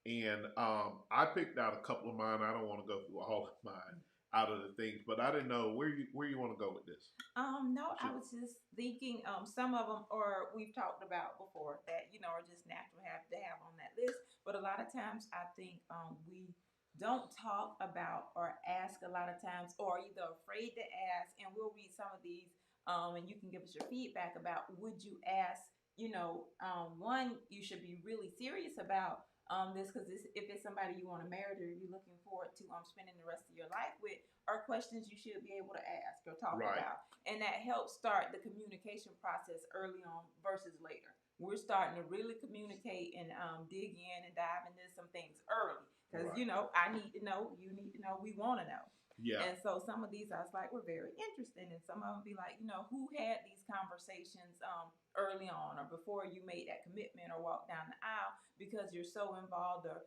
And I picked out a couple of mine. I don't want to go through all of mine out of the things, but I didn't know where you want to go with this. No, I was just thinking, some of them are we've talked about before that, are just natural to have on that list. But a lot of times I think we don't talk about or ask a lot of times, or either afraid to ask. And we'll read some of these, and you can give us your feedback about, would you ask, one, you should be really serious about this, because if it's somebody you want to marry or you're looking forward to spending the rest of your life with, are questions you should be able to ask or talk about. And that helps start the communication process early on versus later. We're starting to really communicate and dig in and dive into some things early, because I need to know, you need to know, we want to know. Yeah. And so some of these I was like, we're very interesting, and some of them be like, who had these conversations early on or before you made that commitment or walked down the aisle, because you're so involved or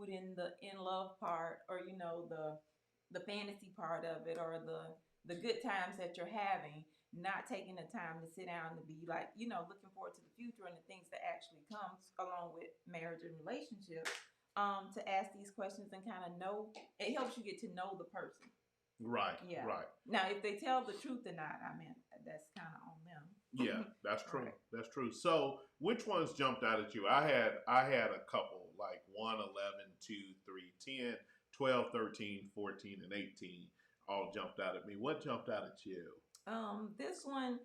in the in love part, or the fantasy part of it, or the good times that you're having, not taking the time to sit down and be like, looking forward to the future and the things that actually comes along with marriage and relationship. To ask these questions and kind of know, it helps you get to know the person. Right. Yeah. Right. Now, if they tell the truth or not, I mean, that's kind of on them. Yeah, that's true. Right. That's true. So, which ones jumped out at you? I had a couple, like 1, 11, 2, 3, 10, 12, 13, 14, and 18 all jumped out at me. What jumped out at you? This one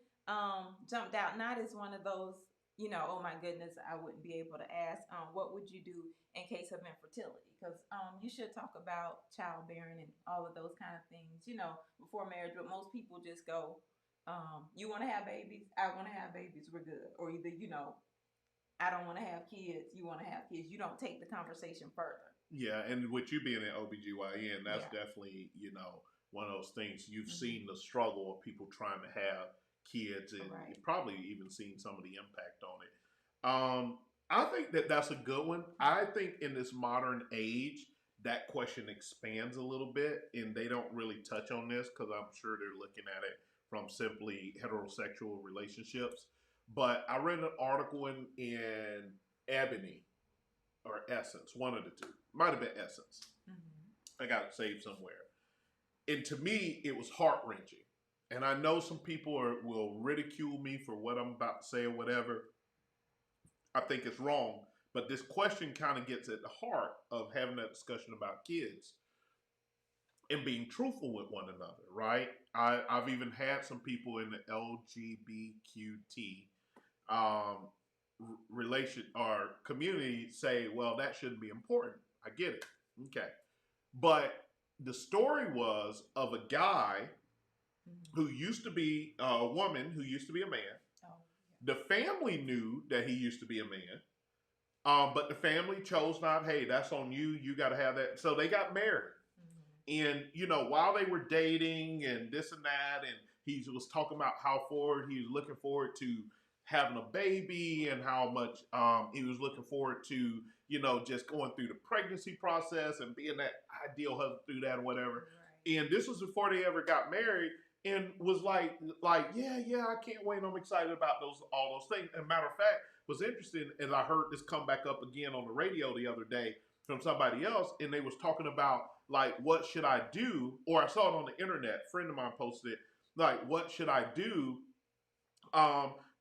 jumped out not as one of those, oh my goodness, I wouldn't be able to ask, what would you do in case of infertility? Because you should talk about childbearing and all of those kind of things, before marriage. But most people just go, you want to have babies? I want to have babies. We're good. Or either, I don't want to have kids. You want to have kids. You don't take the conversation further. Yeah, and with you being an OBGYN, that's definitely, one of those things. You've seen the struggle of people trying to have kids, and you've probably even seen some of the impact on it. I think that's a good one. I think in this modern age, that question expands a little bit, and they don't really touch on this because I'm sure they're looking at it from simply heterosexual relationships. But I read an article in Ebony or Essence, one of the two. Might have been Essence. I got it saved somewhere. And to me, it was heart-wrenching. And I know some people will ridicule me for what I'm about to say or whatever. I think it's wrong. But this question kind of gets at the heart of having that discussion about kids and being truthful with one another, right? I've even had some people in the LGBTQT relation or community say, well, that shouldn't be important. I get it. Okay. But the story was of a guy who used to be a woman, who used to be a man. The family knew that he used to be a man. But the family chose not, hey, that's on you. You got to have that. So they got married. And, while they were dating and this and that, and he was talking about how he was looking forward to having a baby and how much he was looking forward to, just going through the pregnancy process and being that ideal husband through that or whatever. Right. And this was before they ever got married, and was like, yeah, I can't wait. I'm excited about all those things. And matter of fact, was interesting, and I heard this come back up again on the radio the other day from somebody else, and they was talking about like what should I do, or I saw it on the internet. A friend of mine posted it, like what should I do,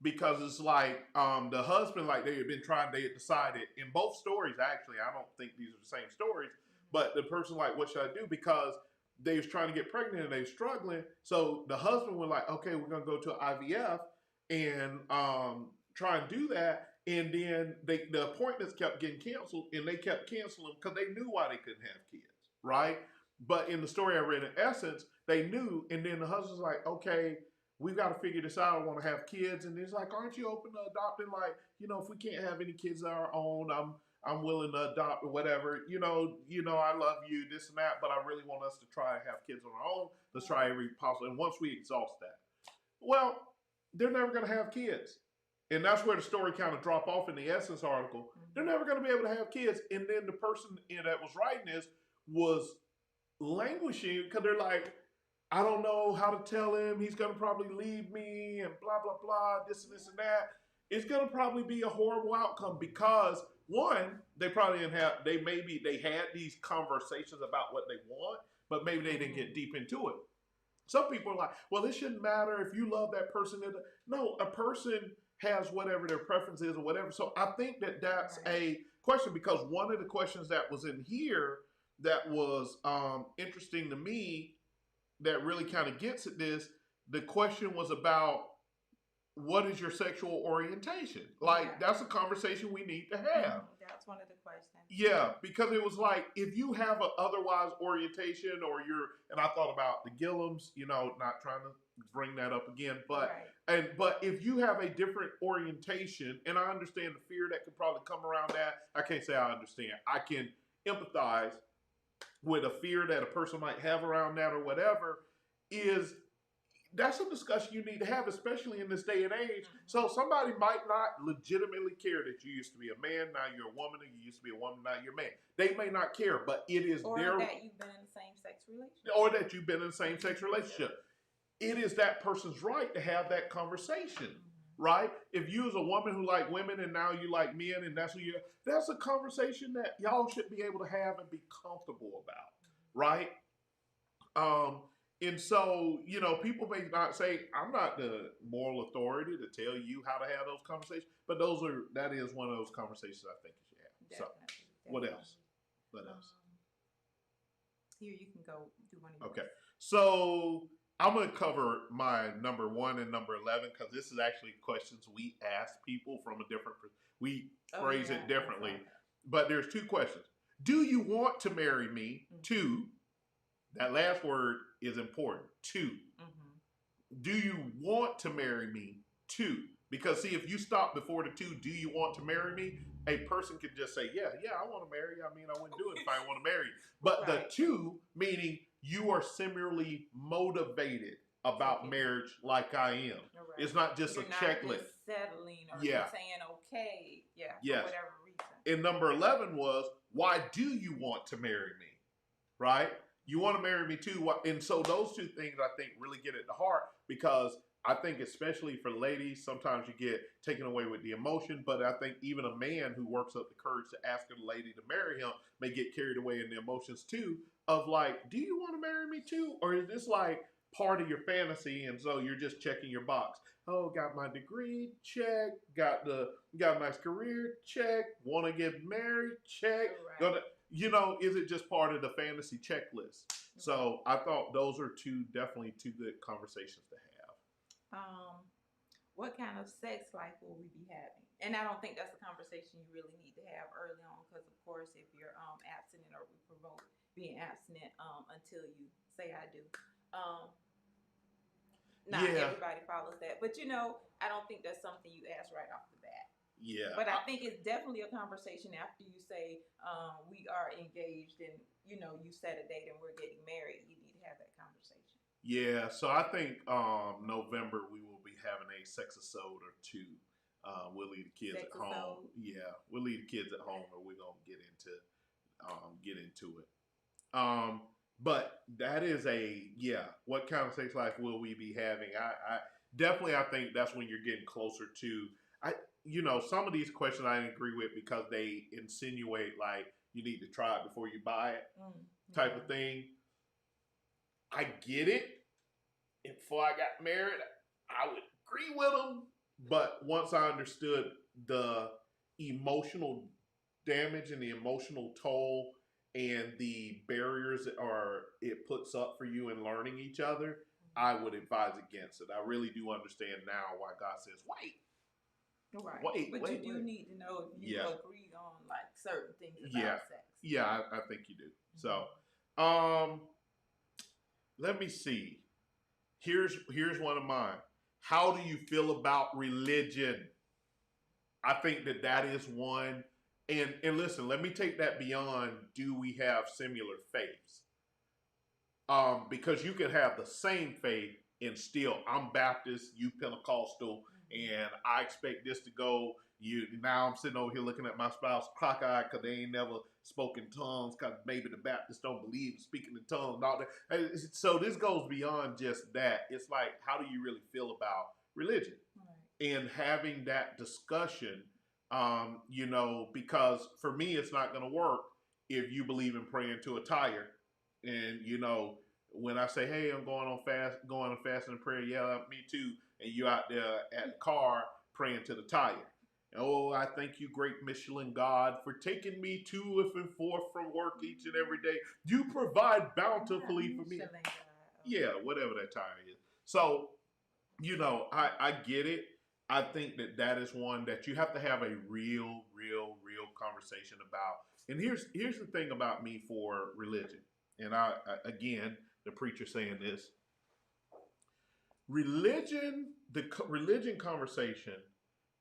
because it's like the husband, like they had decided in both stories. Actually, I don't think these are the same stories, but the person like, what should I do, because they was trying to get pregnant and they were struggling. So the husband was like, okay, we're gonna go to IVF and try and do that. And then the appointments kept getting canceled, and they kept canceling because they knew why they couldn't have kids, right? But in the story I read, in essence, they knew. And then the husband's like, okay, we've got to figure this out. I want to have kids. And it's like, aren't you open to adopting? Like, if we can't have any kids of our own, I'm willing to adopt or whatever. I love you, this and that, but I really want us to try and have kids on our own. Let's try every possible. And once we exhaust that, well, they're never going to have kids. And that's where the story kind of dropped off in the Essence article. They're never going to be able to have kids. And then the person that was writing this was languishing because they're like, I don't know how to tell him. He's going to probably leave me and blah, blah, blah, this and this and that. It's going to probably be a horrible outcome because, one, they probably didn't have, they had these conversations about what they want, but maybe they didn't get deep into it. Some people are like, well, it shouldn't matter if you love that person. No, a person has whatever their preference is or whatever. So I think that's a question, because one of the questions that was in here that was interesting to me that really kind of gets at this, the question was about what is your sexual orientation? Like, that's a conversation we need to have. That's one of the questions. Yeah, because it was like, if you have an otherwise orientation and I thought about the Gillums, not trying to bring that up again, but if you have a different orientation, and I understand the fear that could probably come around that, I can't say I understand. I can empathize with a fear that a person might have around that or whatever, that's a discussion you need to have, especially in this day and age. So somebody might not legitimately care that you used to be a man, now you're a woman, and you used to be a woman, now you're a man. They may not care, but it is or their... that you've been in the same-sex relationship. Or that you've been in the same-sex relationship. It is that person's right to have that conversation, right? If you as a woman who like women and now you like men and that's a conversation that y'all should be able to have and be comfortable about, right? And so, people may not say, I'm not the moral authority to tell you how to have those conversations, but that is one of those conversations I think you should have. Definitely. What else? What else? Here, you can go do one of yours. Okay. So I'm going to cover my number 1 and number 11 because this is actually questions we ask people from a different, we phrase it differently. But there's 2 questions. Do you want to marry me? 2, that last word is important. 2. Do you want to marry me? 2. Because see, if you stop before the 2, do you want to marry me? A person could just say, yeah, I want to marry you. I mean, I wouldn't do it if I didn't want to marry you. But the 2, meaning you are similarly motivated about marriage like I am. Right. It's not just you're a checklist. Just settling or you're saying okay, for whatever reason. And number 11 was, why do you want to marry me? Right? You want to marry me too. And so those 2 things I think really get at the heart, because I think especially for ladies, sometimes you get taken away with the emotion, but I think even a man who works up the courage to ask a lady to marry him may get carried away in the emotions too, of like, do you want to marry me too? Or is this like part of your fantasy and so you're just checking your box? Oh, got my degree, check. Got a nice career, check. Want to get married, check. Right. Is it just part of the fantasy checklist? So I thought those are definitely two good conversations to have. What kind of sex life will we be having? And I don't think that's a conversation you really need to have early on, because of course, if you're abstinent, or we promote being abstinent until you say I do. Not everybody follows that, but I don't think that's something you ask right off the bat. Yeah. But I think it's definitely a conversation after you say we are engaged and you set a date and we're getting married. You need to have that conversation. Yeah, so I think November we will be having a sexisode or 2. We'll leave the kids at home. Yeah, we'll leave the kids at home, or we're gonna get into it. But that is what kind of sex life will we be having? I definitely, I think that's when you're getting closer to. you know, some of these questions I agree with because they insinuate like you need to try it before you buy it type of thing. I get it. And before I got married, I would agree with them. But once I understood the emotional damage and the emotional toll and the barriers it puts up for you in learning each other, I would advise against it. I really do understand now why God says, wait. Right. Wait, but wait, you do wait. need to know if you agree on like certain things about Yeah. sex. Yeah, I think you do. So, let me see. Here's one of mine. How do you feel about religion? I think that is one. And listen, let me take that beyond. Do we have similar faiths? Because you can have the same faith and still, I'm Baptist, you Pentecostal, and I expect this to go. Now I'm sitting over here looking at my spouse cockeyed because they ain't never spoken tongues because maybe the Baptists don't believe in speaking in tongues and all that. So this goes beyond just that. It's like, how do you really feel about religion? Right. And having that discussion, you know, because for me, it's not going to work if you believe in praying to a tire. And, you know, when I say, hey, I'm going on fasting and prayer, yeah, me too. And you out there at the car praying to the tire. Oh, I thank you, great Michelin God, for taking me to and forth from work each and every day. You provide bountifully for me. Yeah, whatever that tire is. So, you know, I get it. I think that is one that you have to have a real conversation about. And here's the thing about me for religion. And I again, the preacher saying this. The religion conversation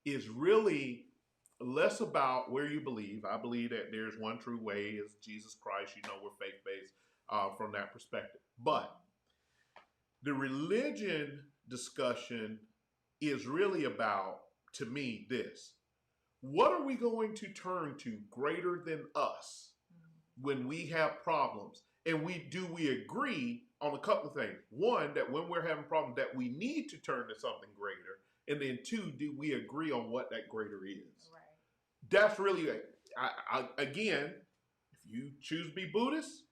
is really less about where you believe. I believe that there's one true way is Jesus Christ. You know, we're faith-based from that perspective. But the religion discussion is really about, to me, this. What are we going to turn to greater than us when we have problems? And we agree on a couple of things. One, that when we're having problems that we need to turn to something greater. And then two, do we agree on what that greater is? Right. That's really, again, if you choose to be Buddhist,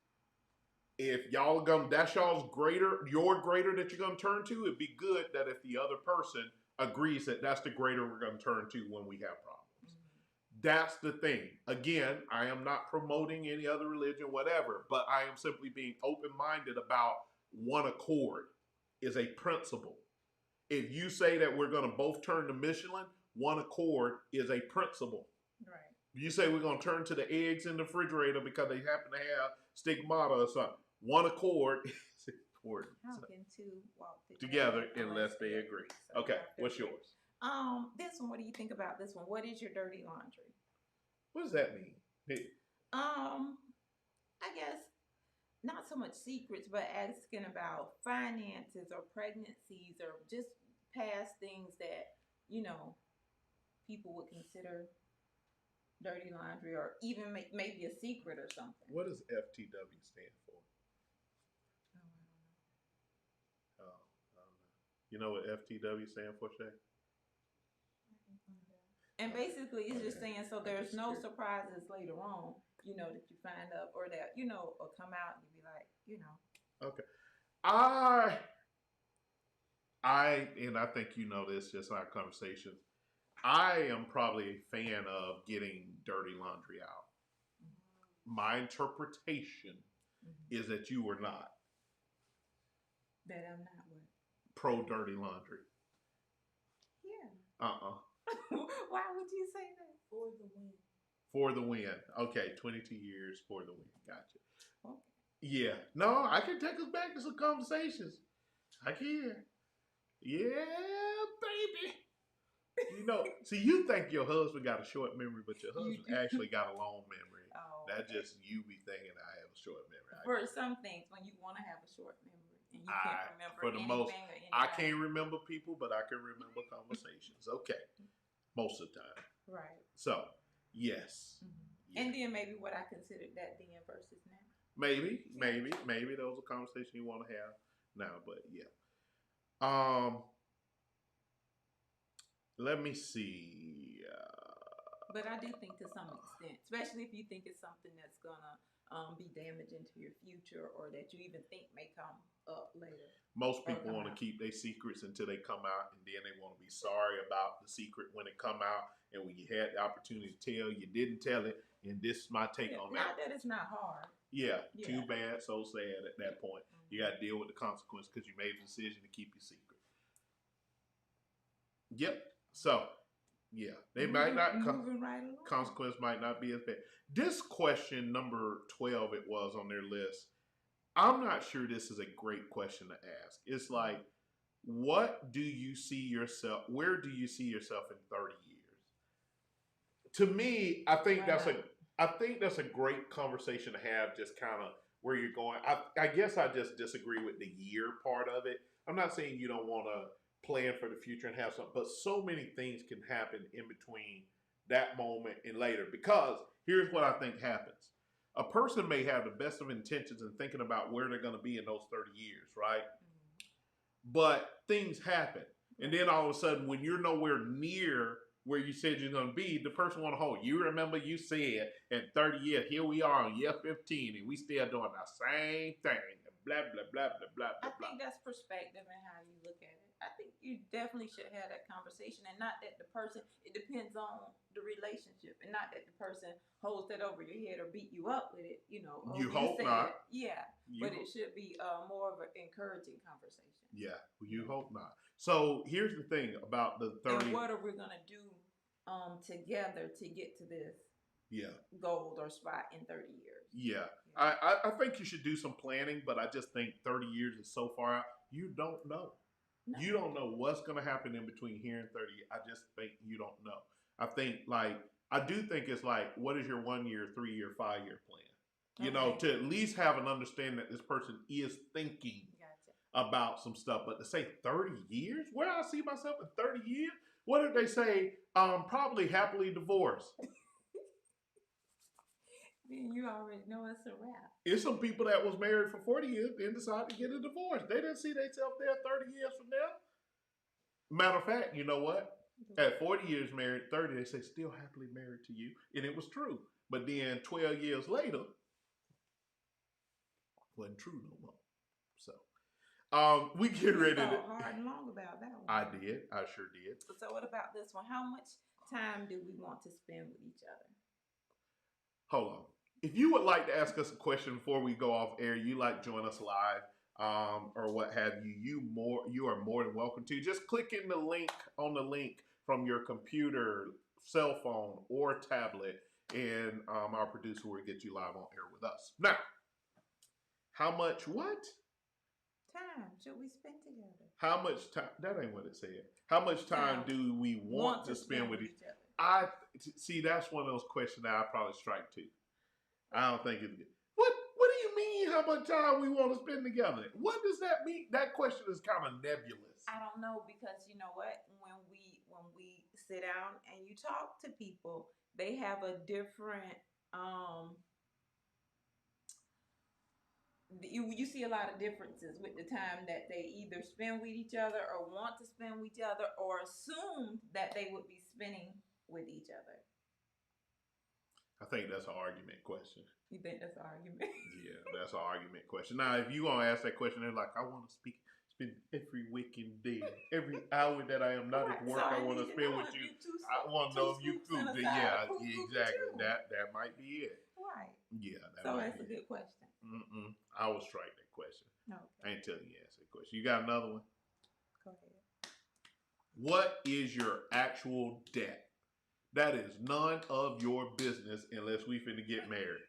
if y'all are going, that's y'all's greater, your greater that you're going to turn to, it'd be good that if the other person agrees that that's the greater we're going to turn to when we have problems. That's the thing. Again, I am not promoting any other religion, whatever, but I am simply being open-minded about one accord is a principle. If you say that we're going to both turn to Michelin, one accord is a principle. Right. If you say we're going to turn to the eggs in the refrigerator because they happen to have stigmata or something, one accord is important. How can two walk together unless they agree? So okay, what's yours? This one, what do you think about this one? What is your dirty laundry? What does that mean? Hey. I guess not so much secrets, but asking about finances or pregnancies or just past things that, you know, people would consider dirty laundry or even maybe a secret or something. What does FTW stand for? Oh, I don't know. You know what FTW stand for, Shay? And basically, it's just saying so there's no surprises later on, you know, that you find out or that, you know, or come out and you be like, you know. Okay. And I think you know this, just our conversations. I am probably a fan of getting dirty laundry out. My interpretation is that you are not. That I'm not what? Pro dirty laundry. Yeah. Why would you say that? For the win. For the win. Okay, 22 years for the win. Gotcha. Okay. Yeah. No, I can take us back to some conversations. I can. Yeah, baby. You know, see, you think your husband got a short memory, but your husband actually got a long memory. Oh, that's just you be thinking I have a short memory. For some things, when you want to have a short memory and you can't remember for the anything most, or anything. I can't remember people, but I can remember conversations. Okay, most of the time. Right. So, yes. Yeah. And then maybe what I considered that then versus now. Maybe those are conversations you want to have now, but yeah. Let me see. But I do think to some extent, especially if you think it's something that's gonna be damaging to your future, or that you even think may come up later Most or people come want to out. keep their secrets until they come out, and then they want to be sorry about the secret when it come out. And when you had the opportunity to tell, you didn't tell it. And this is my take Yeah, on that. not that it's not hard. Yeah, Yeah. too bad, so sad at that point. You got to deal with the consequence because you made a decision to keep your secret. Yep. So, yeah, they might not moving right along. consequence might not be as bad. This question number 12 it was on their list. I'm not sure this is a great question to ask. It's like, what do you see yourself? Where do you see yourself in 30 years? To me, I think that's a great conversation to have. Just kind of where you're going. I guess I just disagree with the year part of it. I'm not saying you don't want to plan for the future and have something, but so many things can happen in between that moment and later. Because here's what I think happens: a person may have the best of intentions in thinking about where they're going to be in those 30 years, right? But things happen. And then all of a sudden, when you're nowhere near where you said you're going to be, the person want to hold. You remember you said in 30 years, here we are on year 15, and we still doing the same thing. Blah, blah, blah, blah, blah, I blah, blah. think that's perspective and how you look at it. I think you definitely should have that conversation, and not that the person. It depends on the relationship, and not that the person holds that over your head or beat you up with it. You know, You hope not. Yeah, You but it should be more of an encouraging conversation. Yeah, you hope not. So here's the thing about the 30. And what are we gonna do together to get to this Yeah. goal or spot in 30 years? Yeah. I think you should do some planning, but I just think 30 years is so far out. You don't know. No. You don't know what's going to happen in between here and 30. I just think you don't know. I think, like, I do think it's like, what is your 1 year, 3 year, 5 year plan? You know, to at least have an understanding that this person is thinking about some stuff. But to say 30 years, where I see myself in 30 years? What did they say? Probably happily divorced. Then you already know it's a wrap. It's some people that was married for 40 years then decided to get a divorce. They didn't see themselves there 30 years from now. Matter of fact, you know what? At 40 years married, 30, they say still happily married to you. And it was true. But then 12 years later, wasn't true no more. So we get ready to hard and long about that one. I did. I sure did. So what about this one? How much time do we want to spend with each other? Hold on. If you would like to ask us a question before we go off air, you like join us live, or what have you, you are more than welcome to. Just click in the link on the link from your computer, cell phone, or tablet, and our producer will get you live on air with us. Now, how much time should we spend together? How much time? That ain't what it said. How much time do we want to spend with each other? I see. That's one of those questions that I probably strike too. I don't think it's good. What do you mean? How much time we want to spend together? What does that mean? That question is kind of nebulous. I don't know, because you know what? When we sit down and you talk to people, they have a different you see a lot of differences with the time that they either spend with each other or want to spend with each other or assume that they would be spending with each other. I think that's an argument question. You think that's an argument? Yeah, that's an argument question. Now, if you gonna ask that question, they're like, I want to spend every waking day, every hour that I am not at work, I want to spend with you. I want to know if you cool. Yeah, exactly. That might be it. Right. Yeah. So that's a good question. I will strike that question. Okay. I ain't telling you answer that question. You got another one? Go ahead. What is your actual debt? That is none of your business unless we finna get married.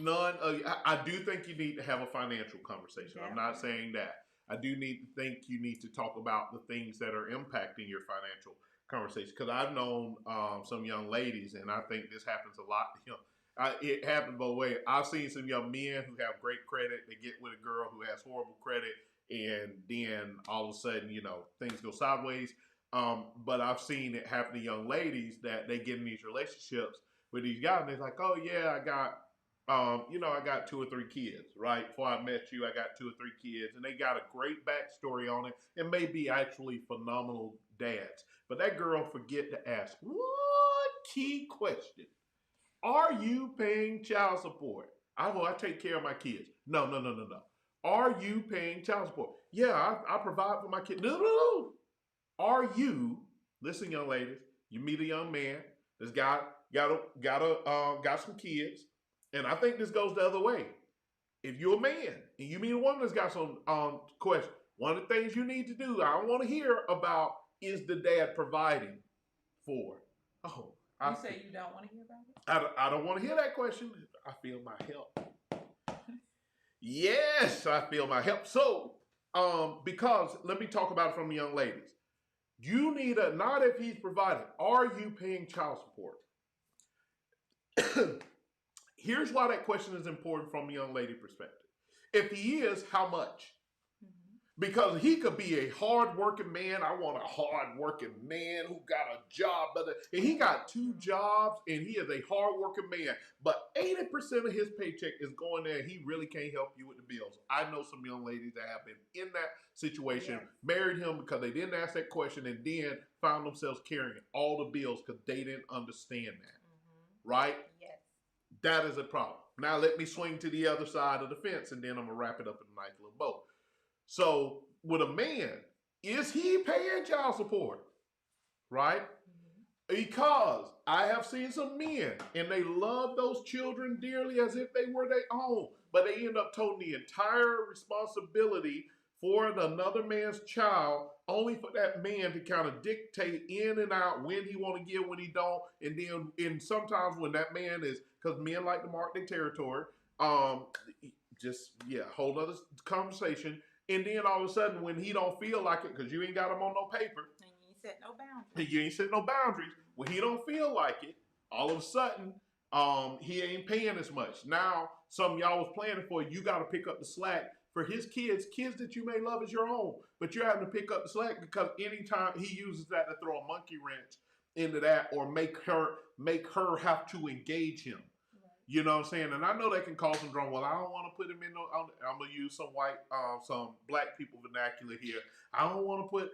I do think you need to have a financial conversation. I'm not saying that. I do think you need to talk about the things that are impacting your financial conversation. Because I've known some young ladies, and I think this happens a lot. You know, it happens both ways. I've seen some young men who have great credit. They get with a girl who has horrible credit, and then all of a sudden, you know, things go sideways. But I've seen it happen to young ladies that they get in these relationships with these guys, and they're like, "Oh yeah, I got I got 2 or 3 kids, right? Before I met you, I got 2 or 3 kids, and they got a great backstory on it, and maybe actually phenomenal dads. But that girl forget to ask one key question: are you paying child support? I take care of my kids. No, no, no, no, no. Are you paying child support? Yeah, I provide for my kids. No, no, no. Are you? Listen, young ladies. You meet a young man that's got some kids, and I think this goes the other way. If you're a man and you meet a woman that's got some question, one of the things you need to do, I don't want to hear about is the dad providing for. Oh, You say you don't want to hear about it? I don't want to hear that question. I feel my help. Yes, I feel my help. So, because let me talk about it from the young ladies. You need not if he's providing. Are you paying child support? Here's why that question is important from a young lady perspective. If he is, how much? Because he could be a hard-working man. I want a hard-working man who got a job. And he got 2 jobs, and he is a hard-working man. But 80% of his paycheck is going there, and he really can't help you with the bills. I know some young ladies that have been in that situation, married him because they didn't ask that question, and then found themselves carrying all the bills because they didn't understand that. Right? Yes. That is a problem. Now let me swing to the other side of the fence, and then I'm going to wrap it up in a nice little bow. So, with a man, is he paying child support? Right? Because I have seen some men, and they love those children dearly as if they were their own, but they end up toting the entire responsibility for another man's child, only for that man to kind of dictate in and out when he want to give, when he don't, and sometimes when that man is, because men like to mark their territory, whole other conversation. And then all of a sudden, when he don't feel like it, because you ain't got him on no paper. And you ain't set no boundaries. You ain't set no boundaries. When he don't feel like it, all of a sudden, he ain't paying as much. Now, some of y'all was planning for, you got to pick up the slack for his kids that you may love as your own. But you're having to pick up the slack because anytime he uses that to throw a monkey wrench into that or make her have to engage him. You know what I'm saying? And I know they can cause some drama. Well, I don't want to put him in no. I'm gonna use some black people vernacular here. I don't want to put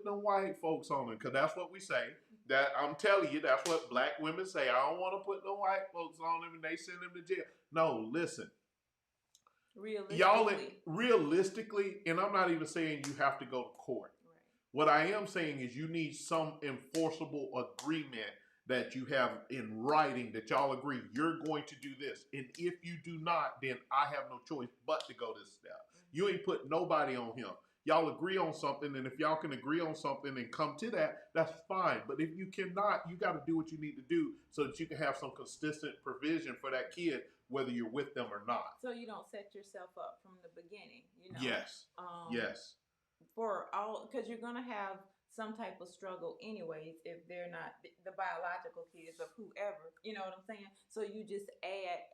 no white folks on him because that's what we say. That I'm telling you, that's what black women say. I don't want to put no white folks on him, and they send him to jail. No, listen. Realistically, and I'm not even saying you have to go to court. Right. What I am saying is you need some enforceable agreement that you have in writing that y'all agree you're going to do this. And if you do not, then I have no choice but to go this step. You ain't put nobody on him. Y'all agree on something, and if y'all can agree on something and come to that, that's fine. But if you cannot, you got to do what you need to do so that you can have some consistent provision for that kid, whether you're with them or not. So you don't set yourself up from the beginning, Yes. Yes. For all, because you're going to have some type of struggle anyways if they're not the biological kids of whoever, you know what I'm saying? So you just add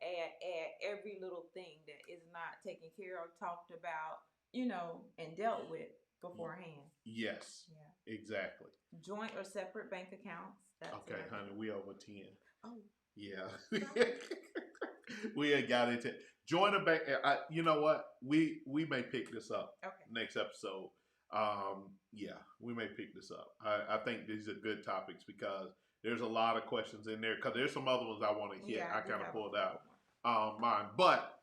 every little thing that is not taken care of, talked about, and dealt with beforehand. Yes. Yeah. Exactly. Joint or separate bank accounts. That's okay, honey, we over 10. Oh. Yeah. We ain't got into joint a bank. You know what? We may pick this up next episode. We may pick this up. I think these are good topics because there's a lot of questions in there because there's some other ones I want to hit. I kind of pulled out mine. But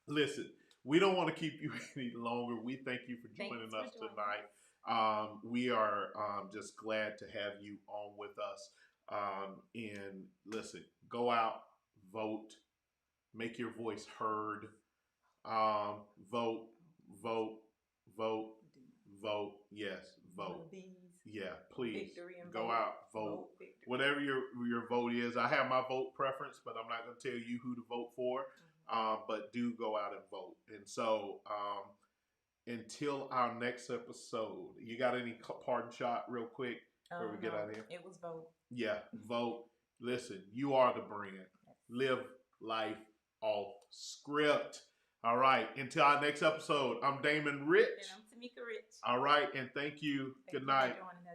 listen, we don't want to keep you any longer. We thank you for joining us tonight. We are just glad to have you on with us. And listen, go out, vote, make your voice heard. Vote. Yes, vote. Yeah, please go out, vote. Whatever your vote is. I have my vote preference, but I'm not going to tell you who to vote for. But do go out and vote. And so until our next episode, you got any parting shot real quick before we get out of here? It was vote. Yeah, vote. Listen, you are the brand. Live life off script. All right. Until our next episode, I'm Damon Rich. And I'm Tamika Rich. All right. And thank you. Good night. For joining us.